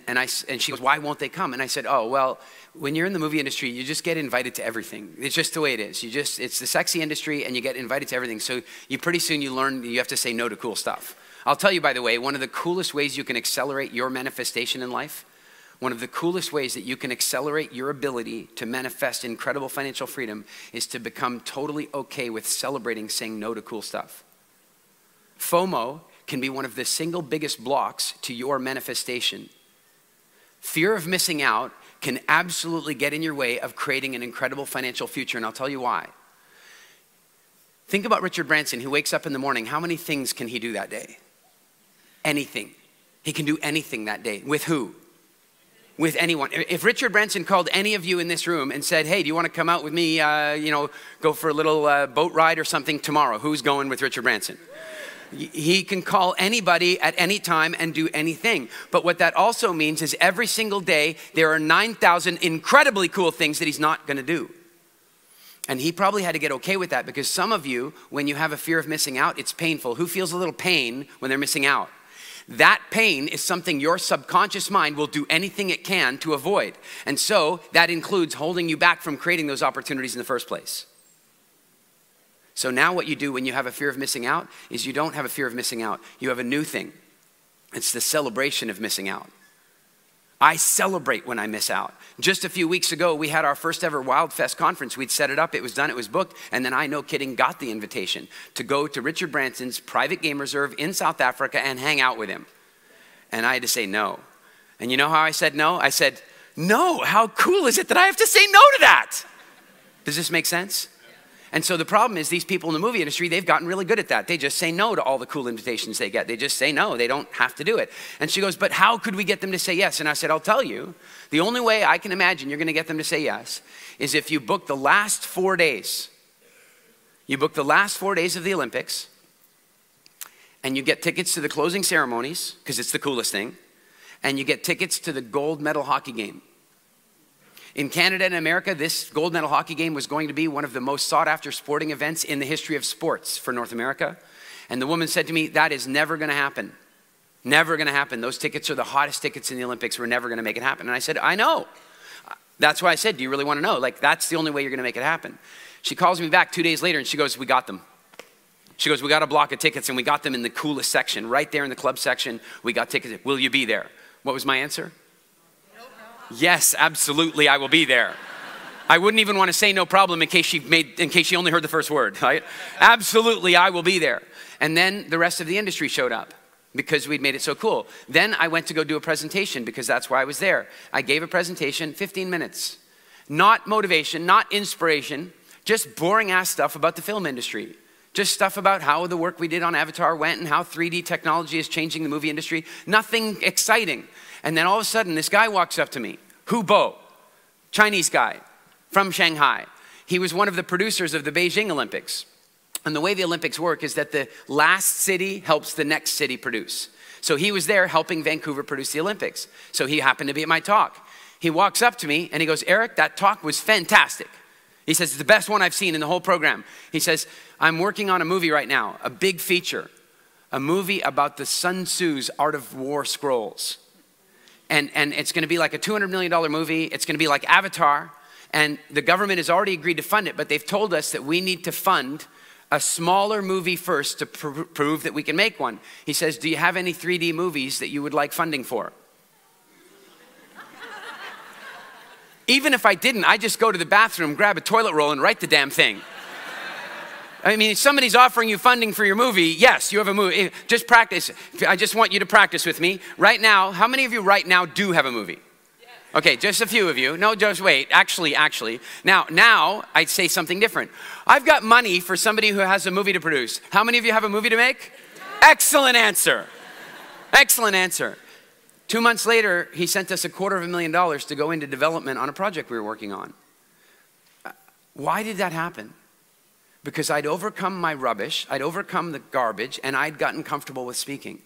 she goes, why won't they come? And I said, oh, well, when you're in the movie industry, you just get invited to everything. It's just the way it is. It's the sexy industry and you get invited to everything. So pretty soon you learn you have to say no to cool stuff. I'll tell you, by the way, one of the coolest ways you can accelerate your manifestation in life, one of the coolest ways that you can accelerate your ability to manifest incredible financial freedom is to become totally okay with celebrating saying no to cool stuff. FOMO can be one of the single biggest blocks to your manifestation. Fear of missing out can absolutely get in your way of creating an incredible financial future, and I'll tell you why. Think about Richard Branson, who wakes up in the morning. How many things can he do that day? Anything. He can do anything that day. With who? With anyone. If Richard Branson called any of you in this room and said, hey, do you want to come out with me, go for a little boat ride or something tomorrow? Who's going with Richard Branson? He can call anybody at any time and do anything. But what that also means is every single day, there are 9,000 incredibly cool things that he's not going to do. And he probably had to get okay with that because some of you, when you have a fear of missing out, it's painful. Who feels a little pain when they're missing out? That pain is something your subconscious mind will do anything it can to avoid. And so that includes holding you back from creating those opportunities in the first place. So now what you do when you have a fear of missing out is you don't have a fear of missing out. You have a new thing. It's the celebration of missing out. I celebrate when I miss out. Just a few weeks ago, we had our first ever Wildfest conference. We'd set it up, it was done, it was booked, and then I, no kidding, got the invitation to go to Richard Branson's private game reserve in South Africa and hang out with him. And I had to say no. And you know how I said no? I said, no, how cool is it that I have to say no to that? Does this make sense? And so the problem is these people in the movie industry, they've gotten really good at that. They just say no to all the cool invitations they get. They just say no. They don't have to do it. And she goes, but how could we get them to say yes? And I said, I'll tell you. The only way I can imagine you're going to get them to say yes is if you book the last 4 days. You book the last 4 days of the Olympics and you get tickets to the closing ceremonies because it's the coolest thing. And you get tickets to the gold medal hockey game. In Canada and America, this gold medal hockey game was going to be one of the most sought after sporting events in the history of sports for North America. And the woman said to me, that is never going to happen. Never going to happen. Those tickets are the hottest tickets in the Olympics. We're never going to make it happen. And I said, I know. That's why I said, do you really want to know? Like, that's the only way you're going to make it happen. She calls me back 2 days later and she goes, we got them. She goes, we got a block of tickets and we got them in the coolest section. Right there in the club section, we got tickets. Will you be there? What was my answer? Yes, absolutely, I will be there. I wouldn't even want to say no problem in case she only heard the first word, right? Absolutely, I will be there. And then the rest of the industry showed up because we'd made it so cool. Then I went to go do a presentation because that's why I was there. I gave a presentation, 15 minutes. Not motivation, not inspiration, just boring ass stuff about the film industry. Just stuff about how the work we did on Avatar went and how 3D technology is changing the movie industry. Nothing exciting. And then all of a sudden, this guy walks up to me, Hu Bo, Chinese guy from Shanghai. He was one of the producers of the Beijing Olympics. And the way the Olympics work is that the last city helps the next city produce. So he was there helping Vancouver produce the Olympics. So he happened to be at my talk. He walks up to me and he goes, Eric, that talk was fantastic. He says, it's the best one I've seen in the whole program. He says, I'm working on a movie right now, a big feature, a movie about the Sun Tzu's Art of War scrolls. And it's going to be like a $200 million movie. It's going to be like Avatar. And the government has already agreed to fund it, but they've told us that we need to fund a smaller movie first to prove that we can make one. He says, do you have any 3D movies that you would like funding for? Even if I didn't, I just go to the bathroom, grab a toilet roll, and write the damn thing. I mean, if somebody's offering you funding for your movie, yes, you have a movie. Just practice. I just want you to practice with me. Right now, how many of you right now do have a movie? Okay, just a few of you. No, just wait. Actually. Now, I'd say something different. I've got money for somebody who has a movie to produce. How many of you have a movie to make? Excellent answer. Excellent answer. 2 months later, he sent us $250,000 to go into development on a project we were working on. Why did that happen? Because I'd overcome my rubbish, I'd overcome the garbage, and I'd gotten comfortable with speaking.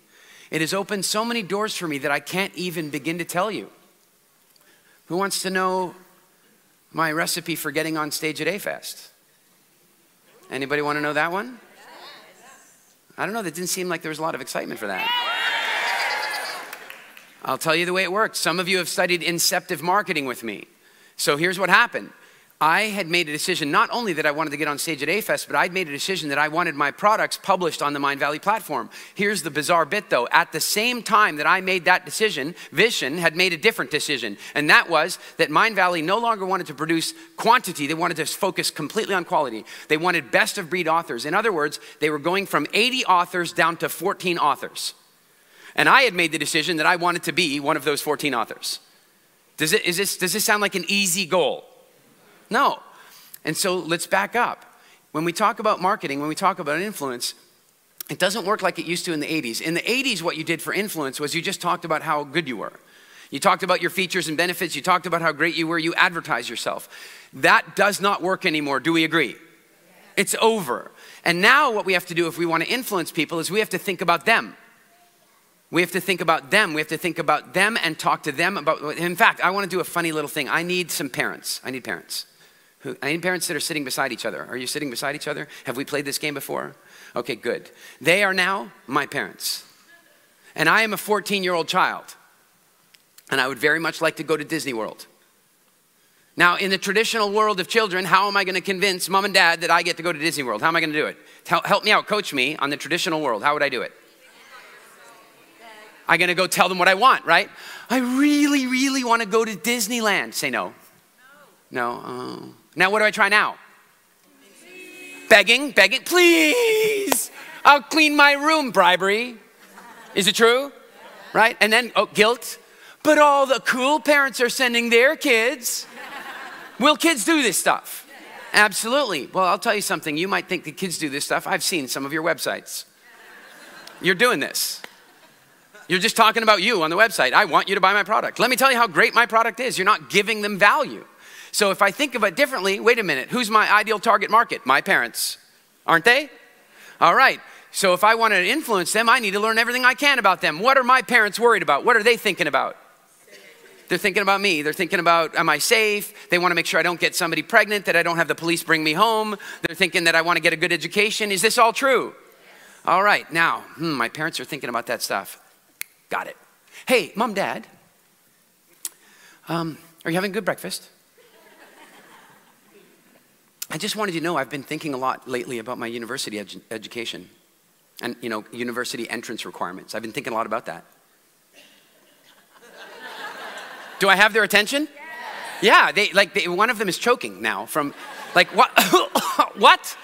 It has opened so many doors for me that I can't even begin to tell you. Who wants to know my recipe for getting on stage at A-Fest? Anybody want to know that one? I don't know, that didn't seem like there was a lot of excitement for that. I'll tell you the way it works. Some of you have studied inceptive marketing with me. So here's what happened. I had made a decision, not only that I wanted to get on stage at A-Fest, but I'd made a decision that I wanted my products published on the Mindvalley platform. Here's the bizarre bit though. At the same time that I made that decision, Vision had made a different decision. And that was that Mindvalley no longer wanted to produce quantity. They wanted to focus completely on quality. They wanted best of breed authors. In other words, they were going from 80 authors down to 14 authors. And I had made the decision that I wanted to be one of those 14 authors. Does this sound like an easy goal? No. And so let's back up. When we talk about marketing, when we talk about influence, it doesn't work like it used to in the 80s. In the 80s, what you did for influence was you just talked about how good you were. You talked about your features and benefits. You talked about how great you were. You advertised yourself. That does not work anymore. Do we agree? It's over. And now what we have to do if we want to influence people is we have to think about them. We have to think about them. We have to think about them and talk to them about, in fact, I want to do a funny little thing. I need some parents. I need parents. I need parents that are sitting beside each other. Are you sitting beside each other? Have we played this game before? Okay, good. They are now my parents. And I am a 14-year-old child. And I would very much like to go to Disney World. Now, in the traditional world of children, how am I going to convince mom and dad that I get to go to Disney World? How am I going to do it? Help me out, coach me on the traditional world. How would I do it? I'm going to go tell them what I want, right? I really, really want to go to Disneyland. Say no. No. Now what do I try now? Begging, please. I'll clean my room, bribery. Is it true? Right? And then, guilt. But all the cool parents are sending their kids. Will kids do this stuff? Absolutely. Well, I'll tell you something. You might think that kids do this stuff. I've seen some of your websites. You're doing this. You're just talking about you on the website. I want you to buy my product. Let me tell you how great my product is. You're not giving them value. So if I think of it differently, wait a minute, who's my ideal target market? My parents, aren't they? All right, so if I want to influence them, I need to learn everything I can about them. What are my parents worried about? What are they thinking about? They're thinking about me. They're thinking about, am I safe? They want to make sure I don't get somebody pregnant, that I don't have the police bring me home. They're thinking that I want to get a good education. Is this all true? All right, now, my parents are thinking about that stuff. Got it. Hey, mom, dad, are you having good breakfast? I just wanted you to know I've been thinking a lot lately about my university education and, university entrance requirements. I've been thinking a lot about that. Do I have their attention? Yes. Yeah, one of them is choking now from, what? What?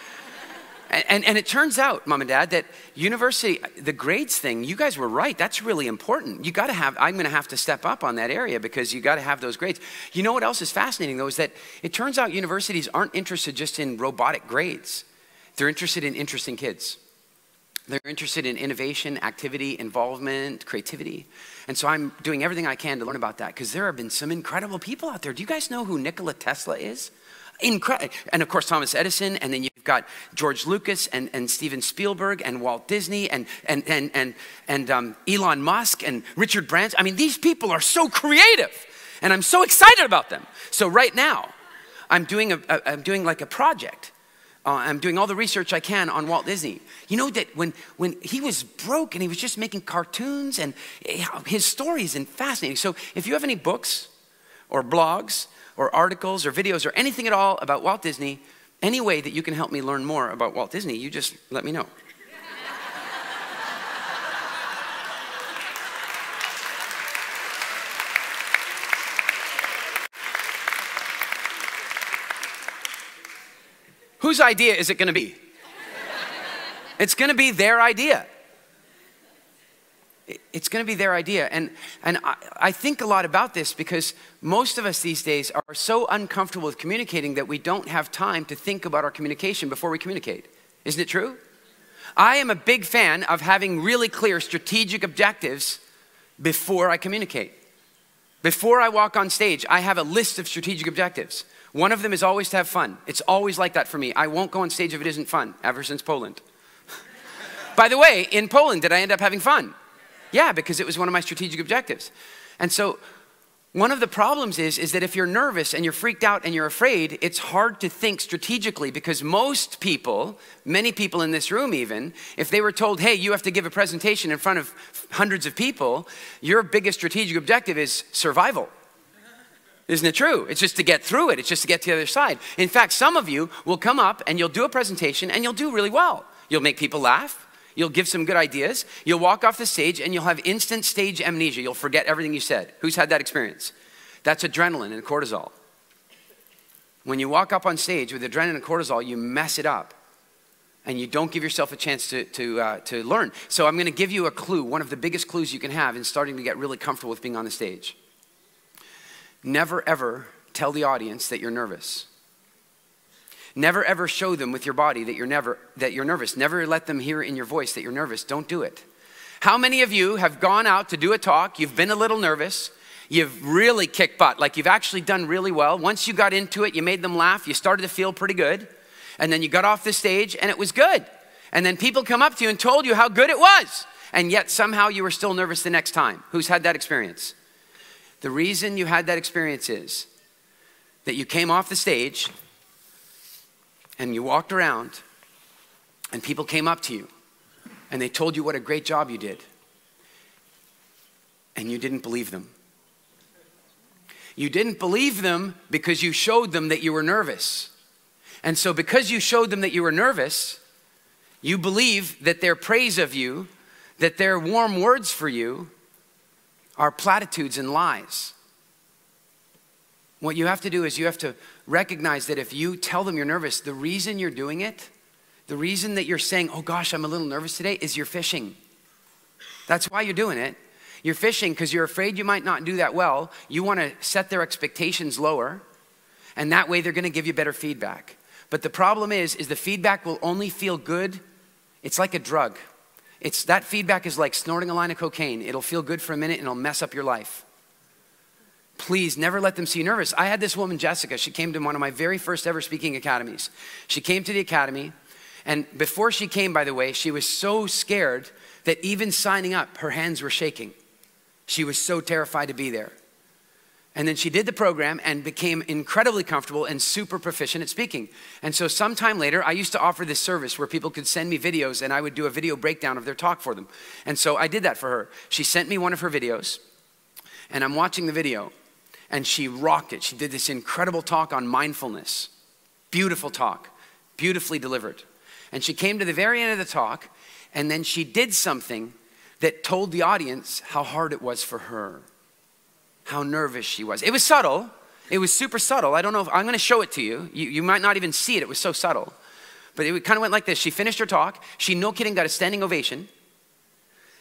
And it turns out, mom and dad, that university, the grades thing, you guys were right. That's really important. I'm going to have to step up on that area because you got to have those grades. You know what else is fascinating though is that it turns out universities aren't interested just in robotic grades. They're interested in interesting kids. They're interested in innovation, activity, involvement, creativity. And so I'm doing everything I can to learn about that because there have been some incredible people out there. Do you guys know who Nikola Tesla is? Incredible. And of course, Thomas Edison, and then you've got George Lucas and Steven Spielberg and Walt Disney and Elon Musk and Richard Branson. I mean, these people are so creative and I'm so excited about them. So right now, I'm doing like a project. I'm doing all the research I can on Walt Disney. You know that when he was broke and he was just making cartoons, and his story is fascinating. So if you have any books or blogs or articles or videos or anything at all about Walt Disney, any way that you can help me learn more about Walt Disney, you just let me know. Whose idea is it going to be? It's going to be their idea. It's going to be their idea. And I think a lot about this because most of us these days are so uncomfortable with communicating that we don't have time to think about our communication before we communicate. Isn't it true? I am a big fan of having really clear strategic objectives before I communicate. Before I walk on stage, I have a list of strategic objectives. One of them is always to have fun. It's always like that for me. I won't go on stage if it isn't fun, ever since Poland. By the way, in Poland, did I end up having fun? Yeah, because it was one of my strategic objectives. And so one of the problems is that if you're nervous and you're freaked out and you're afraid, it's hard to think strategically, because most people, many people in this room even, if they were told, hey, you have to give a presentation in front of hundreds of people, your biggest strategic objective is survival. Isn't it true? It's just to get through it. It's just to get to the other side. In fact, some of you will come up and you'll do a presentation and you'll do really well. You'll make people laugh. You'll give some good ideas. You'll walk off the stage and you'll have instant stage amnesia. You'll forget everything you said. Who's had that experience? That's adrenaline and cortisol. When you walk up on stage with adrenaline and cortisol, you mess it up. And you don't give yourself a chance to learn. So I'm going to give you a clue, one of the biggest clues you can have in starting to get really comfortable with being on the stage. Never ever tell the audience that you're nervous. Never ever show them with your body that you're nervous. Never let them hear in your voice that you're nervous. Don't do it. How many of you have gone out to do a talk, you've been a little nervous, you've really kicked butt, like you've actually done really well. Once you got into it, you made them laugh, you started to feel pretty good, and then you got off the stage and it was good. And then people come up to you and told you how good it was, and yet somehow you were still nervous the next time. Who's had that experience? The reason you had that experience is that you came off the stage and you walked around and people came up to you and they told you what a great job you did, and you didn't believe them. You didn't believe them because you showed them that you were nervous. And so because you showed them that you were nervous, you believe that their praise of you, that their warm words for you are platitudes and lies. What you have to do is you have to recognize that if you tell them you're nervous, the reason you're doing it, the reason that you're saying, oh gosh, I'm a little nervous today, is you're fishing. That's why you're doing it. You're fishing because you're afraid you might not do that well. You want to set their expectations lower, and that way they're going to give you better feedback. But the problem is the feedback will only feel good. It's like a drug. That feedback is like snorting a line of cocaine. It'll feel good for a minute and it'll mess up your life. Please never let them see you nervous. I had this woman, Jessica. She came to one of my very first ever speaking academies. She came to the academy, and before she came, by the way, she was so scared that even signing up, her hands were shaking. She was so terrified to be there. And then she did the program and became incredibly comfortable and super proficient at speaking. And so sometime later, I used to offer this service where people could send me videos and I would do a video breakdown of their talk for them. And so I did that for her. She sent me one of her videos and I'm watching the video and she rocked it. She did this incredible talk on mindfulness. Beautiful talk, beautifully delivered. And she came to the very end of the talk and then she did something that told the audience how hard it was for her. How nervous she was. It was subtle. It was super subtle. I don't know if I'm going to show it to you. You might not even see it. It was so subtle. But it kind of went like this. She finished her talk. She, no kidding, got a standing ovation.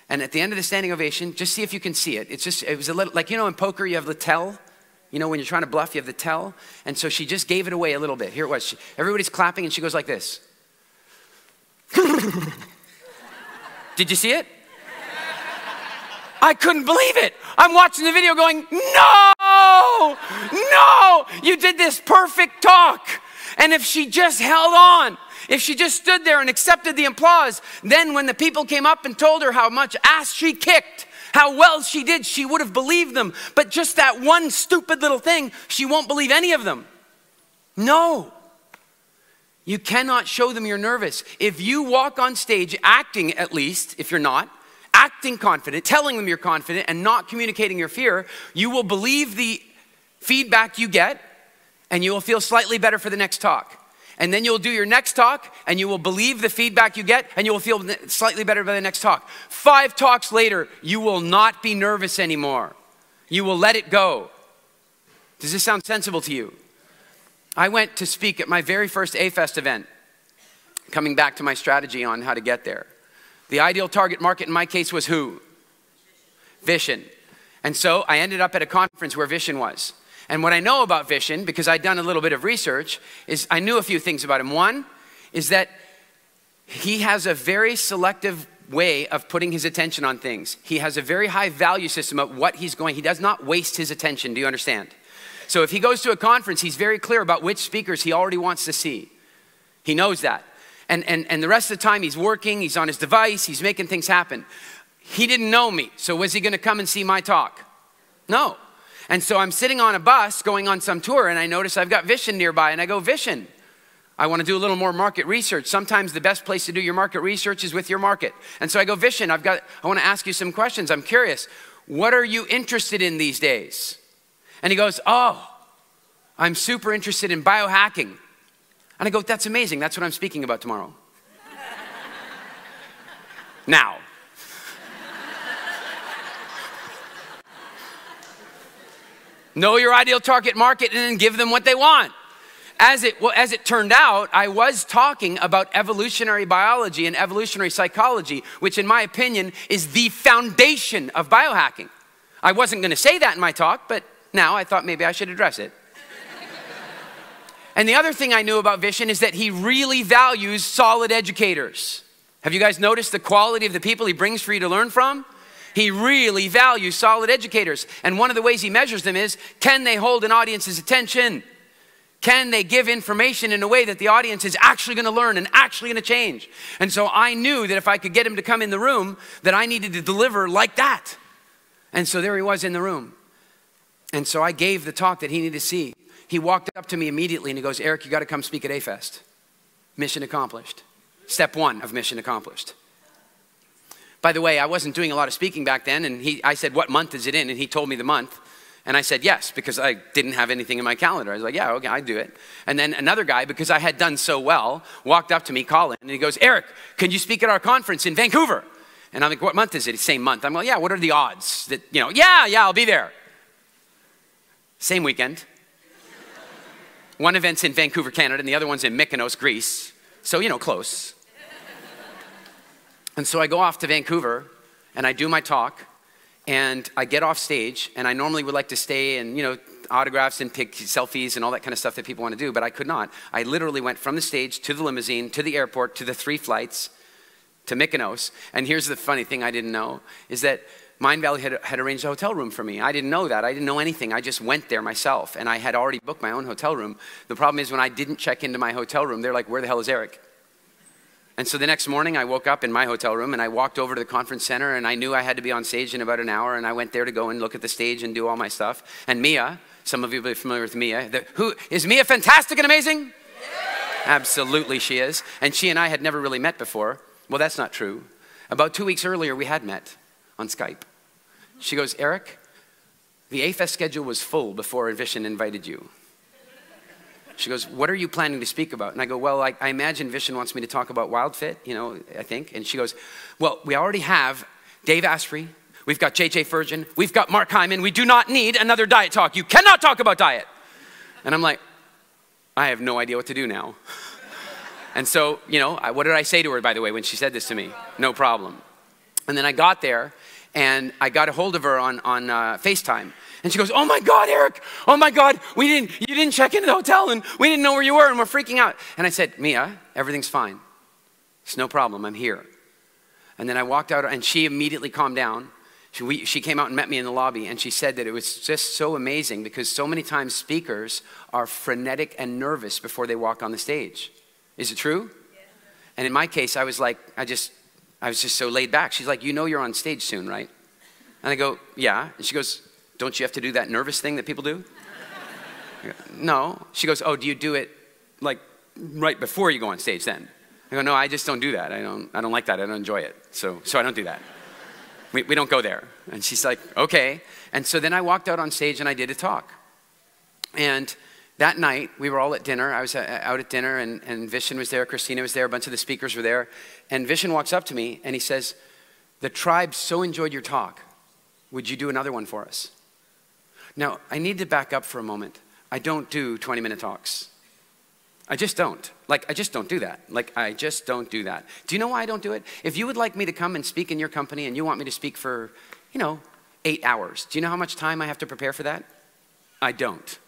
And at the end of the standing ovation, just see if you can see it. It was a little, like, you know, in poker, you have the tell. You know, when you're trying to bluff, you have the tell. And so she just gave it away a little bit. Here it was. Everybody's clapping and she goes like this. Did you see it? I couldn't believe it. I'm watching the video going, no, you did this perfect talk. And if she just held on, if she just stood there and accepted the applause, then when the people came up and told her how much ass she kicked, how well she did, she would have believed them. But just that one stupid little thing, she won't believe any of them. No. You cannot show them you're nervous. If you walk on stage acting, at least, if you're not, acting confident, telling them you're confident and not communicating your fear, you will believe the feedback you get and you will feel slightly better for the next talk. And then you'll do your next talk and you will believe the feedback you get and you will feel slightly better by the next talk. 5 talks later, you will not be nervous anymore. You will let it go. Does this sound sensible to you? I went to speak at my very first A-Fest event, coming back to my strategy on how to get there. The ideal target market in my case was who? Vision. And so I ended up at a conference where Vision was. And what I know about Vision, because I'd done a little bit of research, is I knew a few things about him. One is that he has a very selective way of putting his attention on things. He has a very high value system of what he's going. He does not waste his attention. Do you understand? So if he goes to a conference, he's very clear about which speakers he already wants to see. He knows that. And the rest of the time he's working, he's on his device, he's making things happen. He didn't know me, so was he going to come and see my talk? No. And so I'm sitting on a bus going on some tour and I notice I've got Vision nearby and I go, Vision, I want to do a little more market research. Sometimes the best place to do your market research is with your market. And so I go, Vision, I want to ask you some questions. I'm curious. What are you interested in these days? And he goes, oh, I'm super interested in biohacking. And I go, that's amazing. That's what I'm speaking about tomorrow. Now. Know your ideal target market and then give them what they want. As it turned out, I was talking about evolutionary biology and evolutionary psychology, which in my opinion is the foundation of biohacking. I wasn't going to say that in my talk, but now I thought maybe I should address it. And the other thing I knew about Vision is that he really values solid educators. Have you guys noticed the quality of the people he brings for you to learn from? He really values solid educators. And one of the ways he measures them is, can they hold an audience's attention? Can they give information in a way that the audience is actually going to learn and actually going to change? And so I knew that if I could get him to come in the room, that I needed to deliver like that. And so there he was in the room. And so I gave the talk that he needed to see. He walked up to me immediately and he goes, Eric, you got to come speak at A-Fest. Mission accomplished. Step 1 of mission accomplished. By the way, I wasn't doing a lot of speaking back then, and I said, what month is it in? And he told me the month. And I said, yes, because I didn't have anything in my calendar. I was like, yeah, okay, I'd do it. And then another guy, because I had done so well, walked up to me, Colin, and he goes, Eric, can you speak at our conference in Vancouver? And I'm like, what month is it? Same month. I'm like, yeah, what are the odds that, yeah, I'll be there. Same weekend. One event's in Vancouver, Canada, and the other one's in Mykonos, Greece. So, close. And so I go off to Vancouver, and I do my talk, and I get off stage, and I normally would like to stay and, autographs and pick selfies and all that kind of stuff that people want to do, but I could not. I literally went from the stage to the limousine, to the airport, to the 3 flights, to Mykonos. And here's the funny thing I didn't know, is that Mindvalley had arranged a hotel room for me. I didn't know that. I didn't know anything. I just went there myself, and I had already booked my own hotel room. The problem is when I didn't check into my hotel room, they're like, where the hell is Eric? And so the next morning I woke up in my hotel room and I walked over to the conference center and I knew I had to be on stage in about an hour, and I went there to go and look at the stage and do all my stuff. And Mia, some of you will be familiar with Mia. Is Mia fantastic and amazing? Yeah. Absolutely she is. And she and I had never really met before. Well, that's not true. About 2 weeks earlier we had met on Skype. She goes, Eric, the A-Fest schedule was full before Vision invited you. She goes, what are you planning to speak about? And I go, well, I imagine Vision wants me to talk about WildFit, I think. And she goes, well, we already have Dave Asprey. We've got JJ Furgen. We've got Mark Hyman. We do not need another diet talk. You cannot talk about diet. And I'm like, I have no idea what to do now. And so, what did I say to her, by the way, when she said this to me? No problem. And then I got there and I got a hold of her on FaceTime. And she goes, oh my God, Eric, oh my God, you didn't check into the hotel and we didn't know where you were and we're freaking out. And I said, Mia, everything's fine. It's no problem, I'm here. And then I walked out and she immediately calmed down. She came out and met me in the lobby and she said that it was just so amazing because so many times speakers are frenetic and nervous before they walk on the stage. Is it true? Yeah. And in my case, I was like, I was just so laid back. She's like, you're on stage soon, right? And I go, yeah. And she goes, don't you have to do that nervous thing that people do? I go, no. She goes, oh, do you do it like right before you go on stage then? I go, no, I just don't do that. I don't like that. I don't enjoy it. So I don't do that. We don't go there. And she's like, okay. And so then I walked out on stage and I did a talk. And that night, we were all at dinner. I was out at dinner, and Vishen was there, Christina was there, a bunch of the speakers were there. And Vishen walks up to me, and he says, the tribe so enjoyed your talk. Would you do another one for us? Now, I need to back up for a moment. I don't do 20-minute talks. I just don't. I just don't do that. I just don't do that. Do you know why I don't do it? If you would like me to come and speak in your company, and you want me to speak for, 8 hours, do you know how much time I have to prepare for that? I don't.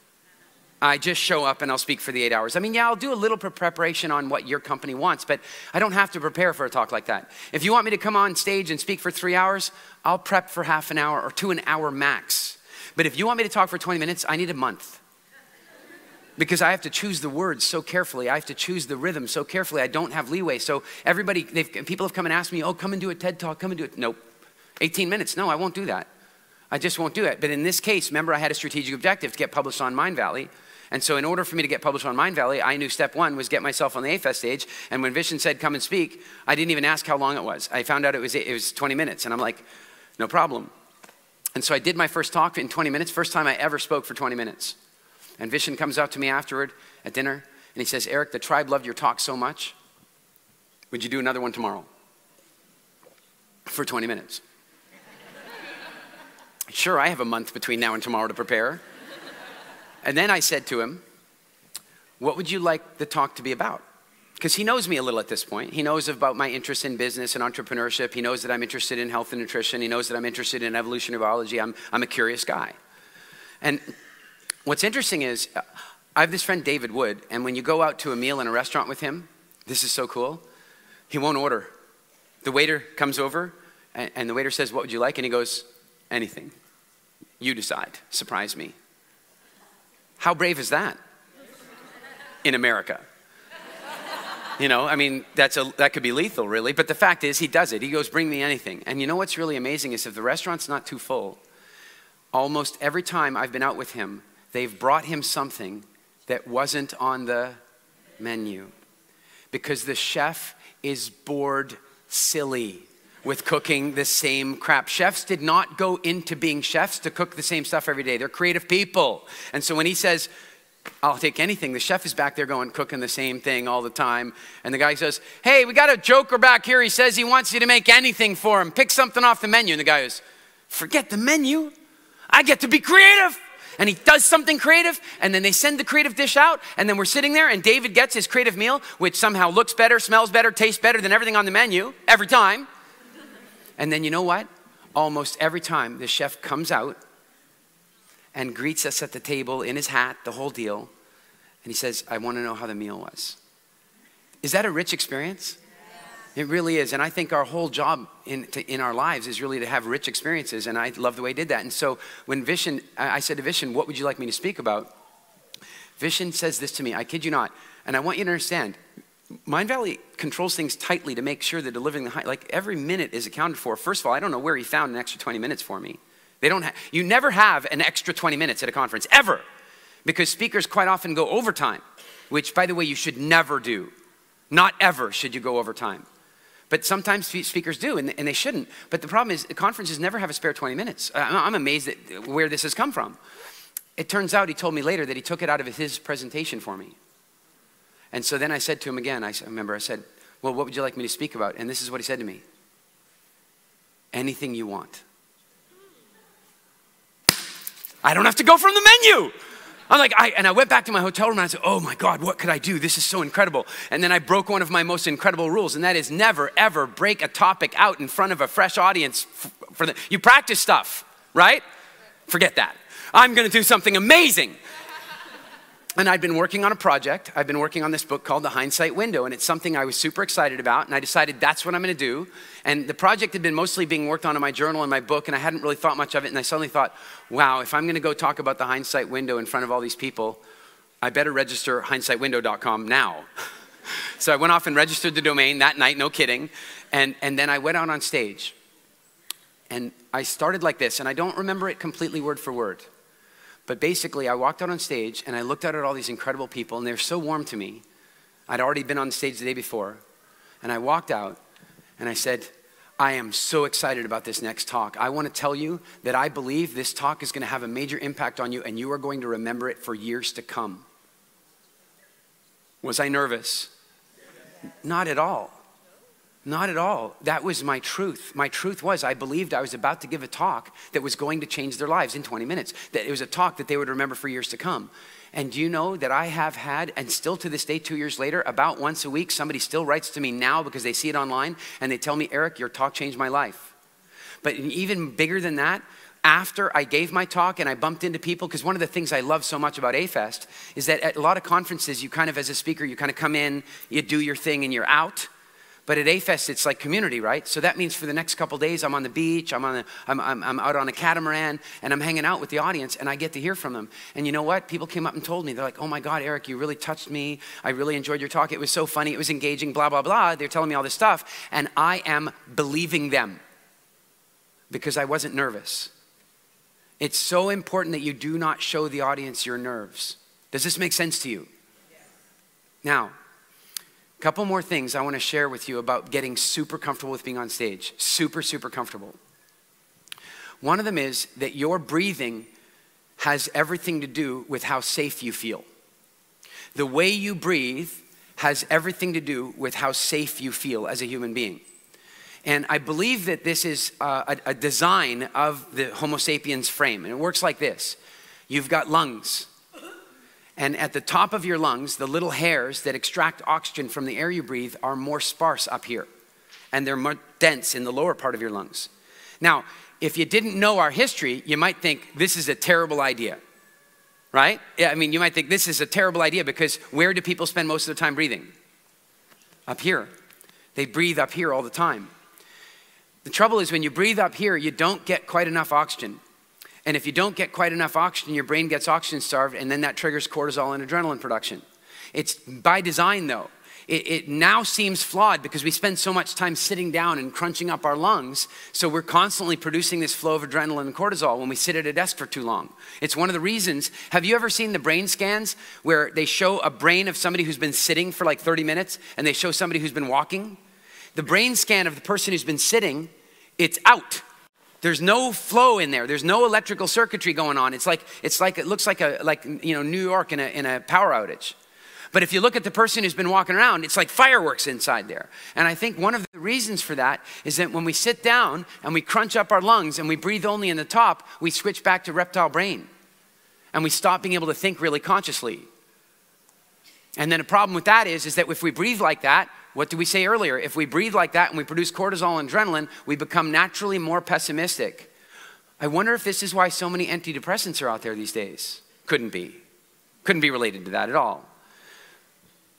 I just show up and I'll speak for the 8 hours. I mean, yeah, I'll do a little preparation on what your company wants, but I don't have to prepare for a talk like that. If you want me to come on stage and speak for 3 hours, I'll prep for half an hour or to an hour max. But if you want me to talk for 20 minutes, I need a month. Because I have to choose the words so carefully. I have to choose the rhythm so carefully. I don't have leeway. So people have come and asked me, oh, come and do a TED Talk, come and do it. Nope. 18 minutes. No, I won't do that. I just won't do it. But in this case, remember, I had a strategic objective to get published on Mindvalley. And so in order for me to get published on Mindvalley, I knew step one was get myself on the AFES stage. And when Vishen said, come and speak, I didn't even ask how long it was. I found out it was 20 minutes. And I'm like, no problem. And so I did my first talk in 20 minutes. First time I ever spoke for 20 minutes. And Vishen comes up to me afterward at dinner, and he says, Eric, the tribe loved your talk so much. Would you do another one tomorrow? For 20 minutes. Sure, I have a month between now and tomorrow to prepare. And then I said to him, what would you like the talk to be about? Because he knows me a little at this point. He knows about my interest in business and entrepreneurship. He knows that I'm interested in health and nutrition. He knows that I'm interested in evolutionary biology. I'm a curious guy. And what's interesting is, I have this friend, David Wood, and when you go out to a meal in a restaurant with him, this is so cool, he won't order. The waiter comes over, and the waiter says, what would you like? And he goes, anything. You decide. Surprise me. How brave is that? In America. I mean, that could be lethal, really. But the fact is, he does it. He goes, bring me anything. And you know what's really amazing is if the restaurant's not too full, almost every time I've been out with him, they've brought him something that wasn't on the menu. Because the chef is bored silly with cooking the same crap. Chefs did not go into being chefs to cook the same stuff every day. They're creative people. And so when he says, I'll take anything, the chef is back there going, cooking the same thing all the time. And the guy says, hey, we got a joker back here. He says he wants you to make anything for him. Pick something off the menu. And the guy goes, forget the menu. I get to be creative. And he does something creative, and then they send the creative dish out, and then we're sitting there, and David gets his creative meal, which somehow looks better, smells better, tastes better than everything on the menu, every time. And then you know what? Almost every time the chef comes out and greets us at the table in his hat, the whole deal, and he says, I want to know how the meal was. Is that a rich experience? It really is. And I think our whole job in our lives is really to have rich experiences. And I love the way he did that. And so when I said to Vishen, what would you like me to speak about? Vishen says this to me, I kid you not. And I want you to understand, Mindvalley controls things tightly to make sure they're delivering the high. Like every minute is accounted for. First of all, I don't know where he found an extra 20 minutes for me. You never have an extra 20 minutes at a conference, ever. Because speakers quite often go overtime, which, by the way, you should never do. Not ever should you go overtime. But sometimes speakers do, and they shouldn't. But the problem is, conferences never have a spare 20 minutes. I'm amazed at where this has come from. It turns out, he told me later, that he took it out of his presentation for me. And so then I said to him again, I said, well, what would you like me to speak about? And this is what he said to me. Anything you want. I don't have to go from the menu. I'm like, I went back to my hotel room and I said, oh my God, what could I do? This is so incredible. And then I broke one of my most incredible rules, and that is never, ever break a topic out in front of a fresh audience. You practice stuff, right? Forget that. I'm going to do something amazing. And I'd been working on a project. I've been working on this book called The Hindsight Window, and it's something I was super excited about, and I decided that's what I'm going to do. And the project had been mostly being worked on in my journal and my book, and I hadn't really thought much of it, and I suddenly thought, wow, if I'm going to go talk about the Hindsight Window in front of all these people, I better register hindsightwindow.com now. So I went off and registered the domain that night, no kidding, and then I went out on stage. And I started like this, and I don't remember it completely word for word. But basically, I walked out on stage and I looked out at all these incredible people and they were so warm to me. I'd already been on stage the day before. And I walked out and I said, I am so excited about this next talk. I want to tell you that I believe this talk is going to have a major impact on you and you are going to remember it for years to come. Was I nervous? Not at all. Not at all. That was my truth. My truth was I believed I was about to give a talk that was going to change their lives in 20 minutes. That it was a talk that they would remember for years to come. And do you know that I have had, and still to this day, 2 years later, about once a week, somebody still writes to me now because they see it online and they tell me, Eric, your talk changed my life. But even bigger than that, after I gave my talk and I bumped into people, because one of the things I love so much about A-Fest is that at a lot of conferences, you kind of, as a speaker, you kind of come in, you do your thing and you're out. But at A-Fest, it's like community, right? So that means for the next couple days, I'm on the beach, I'm out on a catamaran, and I'm hanging out with the audience, and I get to hear from them. And you know what? People came up and told me, they're like, oh my God, Eric, you really touched me. I really enjoyed your talk. It was so funny. It was engaging, blah, blah, blah. They're telling me all this stuff, and I am believing them because I wasn't nervous. It's so important that you do not show the audience your nerves. Does this make sense to you? Now, couple more things I want to share with you about getting super comfortable with being on stage. Super, super comfortable. One of them is that your breathing has everything to do with how safe you feel. The way you breathe has everything to do with how safe you feel as a human being. And I believe that this is a design of the Homosapiens frame. And it works like this. You've got lungs. And at the top of your lungs, the little hairs that extract oxygen from the air you breathe are more sparse up here. And they're more dense in the lower part of your lungs. Now, if you didn't know our history, you might think this is a terrible idea, right? Yeah, I mean, you might think this is a terrible idea because where do people spend most of their time breathing? Up here. They breathe up here all the time. The trouble is when you breathe up here, you don't get quite enough oxygen. And if you don't get quite enough oxygen, your brain gets oxygen starved, and then that triggers cortisol and adrenaline production. It's by design, though. It now seems flawed because we spend so much time sitting down and crunching up our lungs, so we're constantly producing this flow of adrenaline and cortisol when we sit at a desk for too long. It's one of the reasons. Have you ever seen the brain scans where they show a brain of somebody who's been sitting for like 30 minutes, and they show somebody who's been walking? The brain scan of the person who's been sitting, it's out. There's no flow in there. There's no electrical circuitry going on. It looks like New York in a power outage. But if you look at the person who's been walking around, it's like fireworks inside there. And I think one of the reasons for that is that when we sit down and we crunch up our lungs and we breathe only in the top, we switch back to reptile brain. And we stop being able to think really consciously. And then a problem with that is that if we breathe like that, what did we say earlier? If we breathe like that and we produce cortisol and adrenaline, we become naturally more pessimistic. I wonder if this is why so many antidepressants are out there these days. Couldn't be. Couldn't be related to that at all.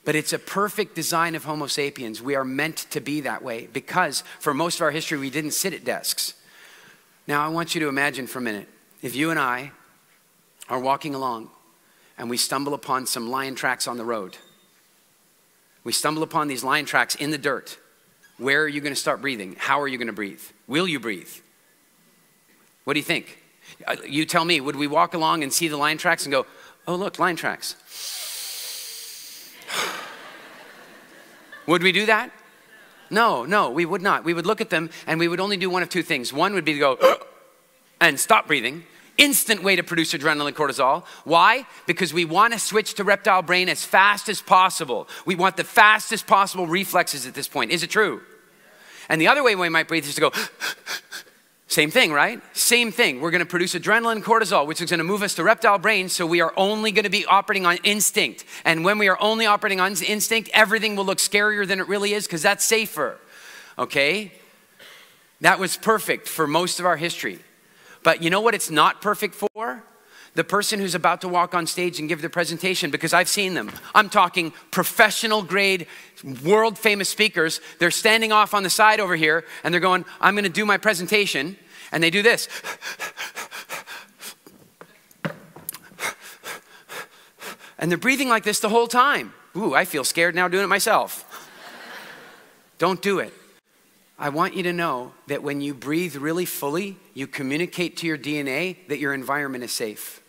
But it's a perfect design of Homo sapiens. We are meant to be that way because for most of our history, we didn't sit at desks. Now, I want you to imagine for a minute, if you and I are walking along and we stumble upon some lion tracks on the road. We stumble upon these lion tracks in the dirt. Where are you going to start breathing? How are you going to breathe? Will you breathe? What do you think? You tell me, would we walk along and see the lion tracks and go, oh, look, lion tracks? Would we do that? No, we would not. We would look at them and we would only do one of two things. One would be to go and stop breathing. Instant way to produce adrenaline and cortisol. Why? Because we want to switch to reptile brain as fast as possible. We want the fastest possible reflexes at this point. Is it true? And the other way we might breathe is to go, same thing, right? Same thing. We're going to produce adrenaline and cortisol, which is going to move us to reptile brain, so we are only going to be operating on instinct. And when we are only operating on instinct, everything will look scarier than it really is because that's safer, okay? That was perfect for most of our history. But you know what it's not perfect for? The person who's about to walk on stage and give their presentation, because I've seen them. I'm talking professional grade, world famous speakers. They're standing off on the side over here and they're going, I'm going to do my presentation. And they do this. And they're breathing like this the whole time. Ooh, I feel scared now doing it myself. Don't do it. I want you to know that when you breathe really fully, you communicate to your DNA that your environment is safe.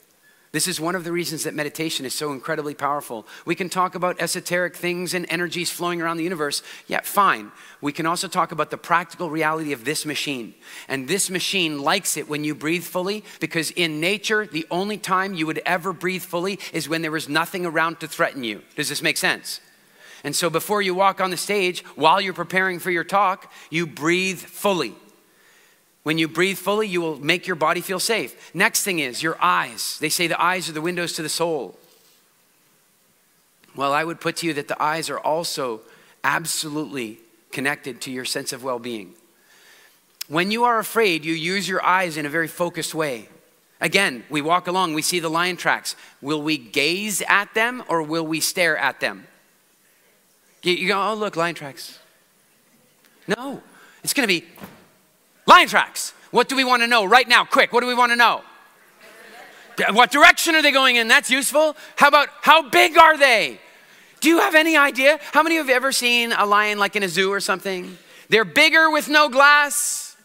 This is one of the reasons that meditation is so incredibly powerful. We can talk about esoteric things and energies flowing around the universe. Yeah, fine. We can also talk about the practical reality of this machine. And this machine likes it when you breathe fully, because in nature, the only time you would ever breathe fully is when there was nothing around to threaten you. Does this make sense? And so before you walk on the stage, while you're preparing for your talk, you breathe fully. When you breathe fully, you will make your body feel safe. Next thing is your eyes. They say the eyes are the windows to the soul. Well, I would put to you that the eyes are also absolutely connected to your sense of well-being. When you are afraid, you use your eyes in a very focused way. Again, we walk along, we see the lion tracks. Will we gaze at them or will we stare at them? You go, oh, look, lion tracks. No, it's going to be lion tracks. What do we want to know right now? Quick, what do we want to know? What direction are they going in? That's useful. How about how big are they? Do you have any idea? How many of you have ever seen a lion like in a zoo or something? They're bigger with no glass.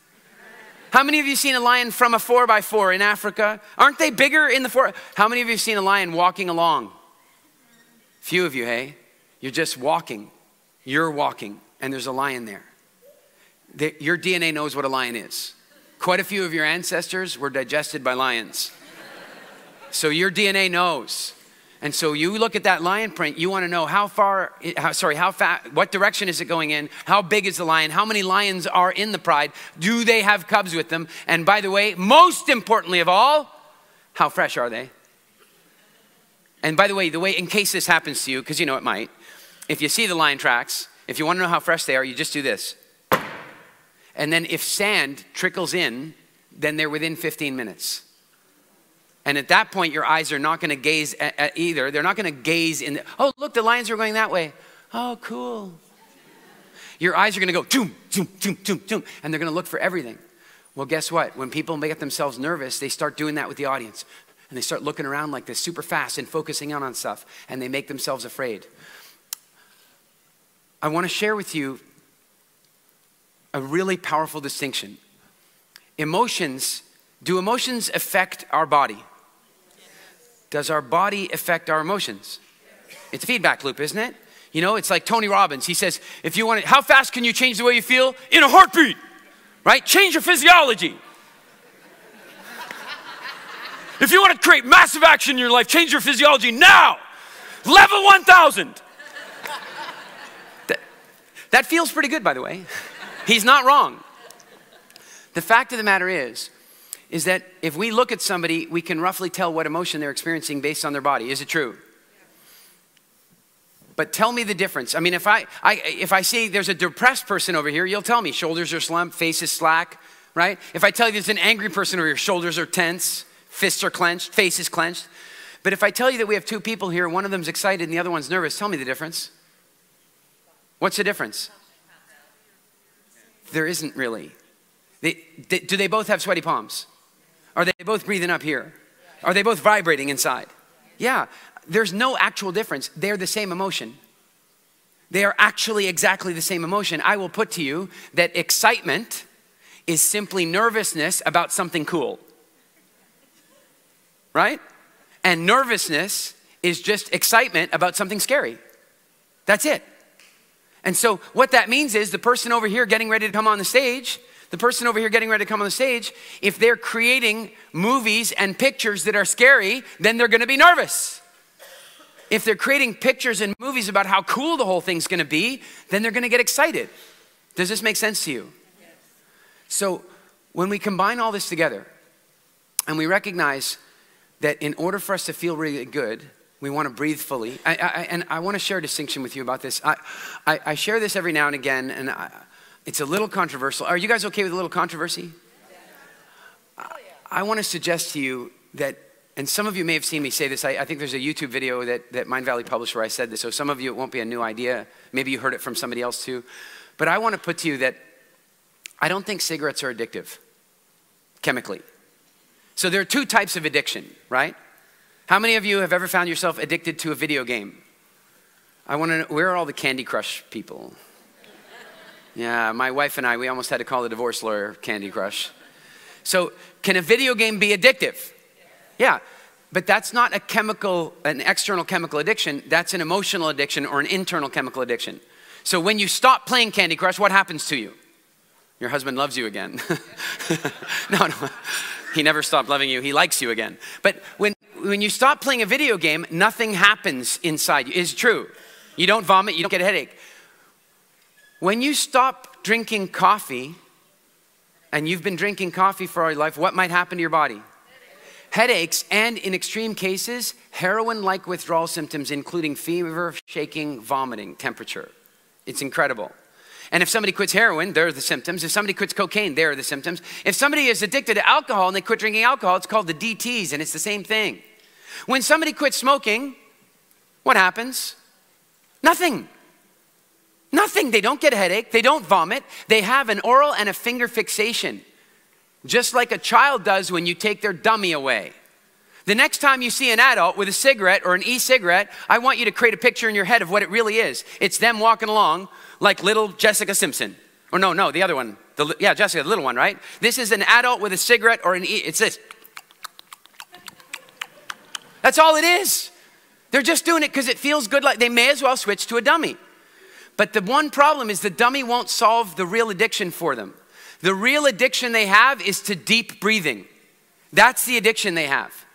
How many of you seen a lion from a 4x4 in Africa? Aren't they bigger in the 4? How many of you have seen a lion walking along? Few of you, hey? You're just walking. You're walking, and there's a lion there. Your DNA knows what a lion is. Quite a few of your ancestors were digested by lions. So your DNA knows. And so you look at that lion print, you want to know how fast, what direction is it going in? How big is the lion? How many lions are in the pride? Do they have cubs with them? And by the way, most importantly of all, how fresh are they? And by the way, in case this happens to you, because you know it might, if you see the lion tracks, if you want to know how fresh they are, you just do this. And then if sand trickles in, then they're within 15 minutes. And at that point, your eyes are not going to gaze at either. They're not going to gaze in. Oh, look, the lions are going that way. Oh, cool. Your eyes are going to go, zoom, zoom, zoom, zoom, zoom. And they're going to look for everything. Well, guess what? When people make themselves nervous, they start doing that with the audience. And they start looking around like this super fast and focusing in on stuff. And they make themselves afraid. I want to share with you a really powerful distinction. Do emotions affect our body? Does our body affect our emotions? It's a feedback loop, isn't it? You know, it's like Tony Robbins. He says, if you want to, how fast can you change the way you feel? In a heartbeat, right? Change your physiology. If you want to create massive action in your life, change your physiology now. Level 1000. That feels pretty good, by the way. He's not wrong. The fact of the matter is that if we look at somebody, we can roughly tell what emotion they're experiencing based on their body. Is it true? But tell me the difference. I mean, if I see there's a depressed person over here, you'll tell me shoulders are slumped, face is slack, right? If I tell you there's an angry person over here, shoulders are tense, fists are clenched, face is clenched. But if I tell you that we have two people here, one of them's excited and the other one's nervous, tell me the difference. What's the difference? There isn't really. Do they both have sweaty palms? Are they both breathing up here? Are they both vibrating inside? Yeah, there's no actual difference. They're the same emotion. They are actually exactly the same emotion. I will put to you that excitement is simply nervousness about something cool. Right? And nervousness is just excitement about something scary. That's it. And so what that means is the person over here getting ready to come on the stage, if they're creating movies and pictures that are scary, then they're going to be nervous. If they're creating pictures and movies about how cool the whole thing's going to be, then they're going to get excited. Does this make sense to you? Yes. So when we combine all this together and we recognize that in order for us to feel really good, we want to breathe fully. And I want to share a distinction with you about this. I share this every now and again, and it's a little controversial. Are you guys okay with a little controversy? I want to suggest to you that, and some of you may have seen me say this, I think there's a YouTube video that Mindvalley published where I said this, so some of you it won't be a new idea. Maybe you heard it from somebody else too. But I want to put to you that I don't think cigarettes are addictive, chemically. So there are two types of addiction, right? How many of you have ever found yourself addicted to a video game? I want to know, where are all the Candy Crush people? Yeah, my wife and I, we almost had to call the divorce lawyer Candy Crush. So can a video game be addictive? Yeah. But that's not an external chemical addiction. That's an emotional addiction or an internal chemical addiction. So when you stop playing Candy Crush, what happens to you? Your husband loves you again. No. He never stopped loving you. He likes you again. But when you stop playing a video game, nothing happens inside you. It's true. You don't vomit. You don't get a headache. When you stop drinking coffee, and you've been drinking coffee for all your life, what might happen to your body? Headaches, and in extreme cases, heroin-like withdrawal symptoms, including fever, shaking, vomiting, temperature. It's incredible. And if somebody quits heroin, there are the symptoms. If somebody quits cocaine, there are the symptoms. If somebody is addicted to alcohol and they quit drinking alcohol, it's called the DTs, and it's the same thing. When somebody quits smoking, what happens? Nothing. Nothing. They don't get a headache. They don't vomit. They have an oral and a finger fixation, just like a child does when you take their dummy away. The next time you see an adult with a cigarette or an e-cigarette, I want you to create a picture in your head of what it really is. It's them walking along like little Jessica Simpson. Or no, the other one. Jessica, the little one, right? This is an adult with a cigarette or an it's this. That's all it is. They're just doing it because it feels good. Like they may as well switch to a dummy. But the one problem is the dummy won't solve the real addiction for them. The real addiction they have is to deep breathing. That's the addiction they have.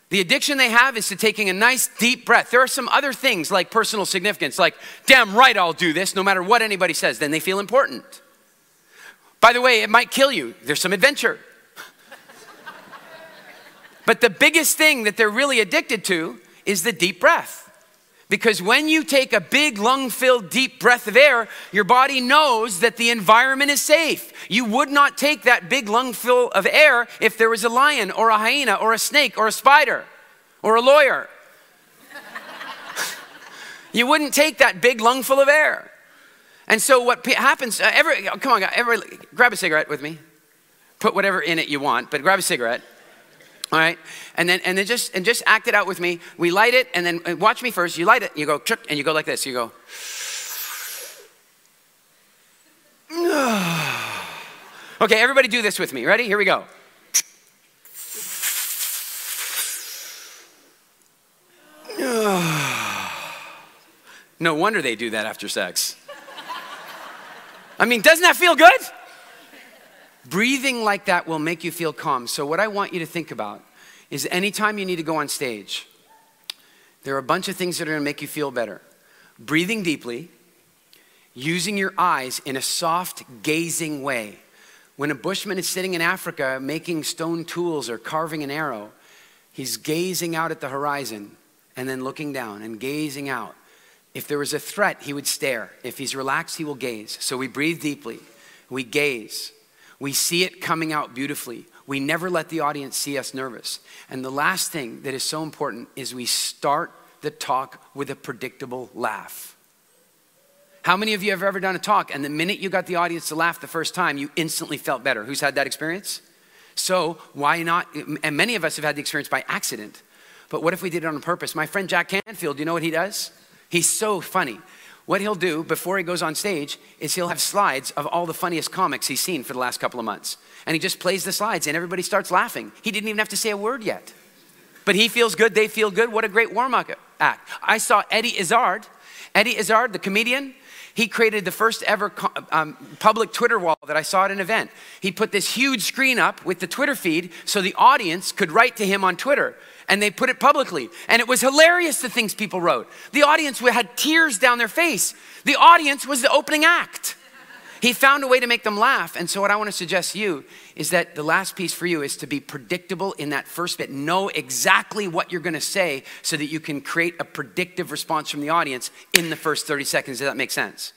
The addiction they have is to taking a nice deep breath. There are some other things like personal significance, like, damn right I'll do this no matter what anybody says. Then they feel important. By the way, it might kill you. There's some adventure. But the biggest thing that they're really addicted to is the deep breath. Because when you take a big lung-filled deep breath of air, your body knows that the environment is safe. You would not take that big lung-fill of air if there was a lion or a hyena or a snake or a spider or a lawyer. You wouldn't take that big lungful of air. And so what happens, come on, grab a cigarette with me. Put whatever in it you want, but grab a cigarette. All right, and then just act it out with me. We light it, and then watch me first. You light it, and you go, and you go like this. You go. Okay, everybody do this with me. Ready? Here we go. No wonder they do that after sex. I mean, doesn't that feel good? Breathing like that will make you feel calm. So what I want you to think about is anytime you need to go on stage, there are a bunch of things that are going to make you feel better. Breathing deeply, using your eyes in a soft, gazing way. When a bushman is sitting in Africa making stone tools or carving an arrow, he's gazing out at the horizon and then looking down and gazing out. If there was a threat, he would stare. If he's relaxed, he will gaze. So we breathe deeply. We gaze. We see it coming out beautifully. We never let the audience see us nervous. And the last thing that is so important is we start the talk with a predictable laugh. How many of you have ever done a talk and the minute you got the audience to laugh the first time, you instantly felt better? Who's had that experience? So why not? And many of us have had the experience by accident. But what if we did it on purpose? My friend Jack Canfield, do you know what he does? He's so funny. What he'll do before he goes on stage is he'll have slides of all the funniest comics he's seen for the last couple of months. And he just plays the slides and everybody starts laughing. He didn't even have to say a word yet. But he feels good, they feel good. What a great warm-up act. I saw Eddie Izzard. Eddie Izzard, the comedian, he created the first ever public Twitter wall that I saw at an event. He put this huge screen up with the Twitter feed so the audience could write to him on Twitter. And they put it publicly. And it was hilarious, the things people wrote. The audience had tears down their face. The audience was the opening act. He found a way to make them laugh. And so what I want to suggest to you is that the last piece for you is to be predictable in that first bit. Know exactly what you're going to say so that you can create a predictive response from the audience in the first 30 seconds. Does that make sense?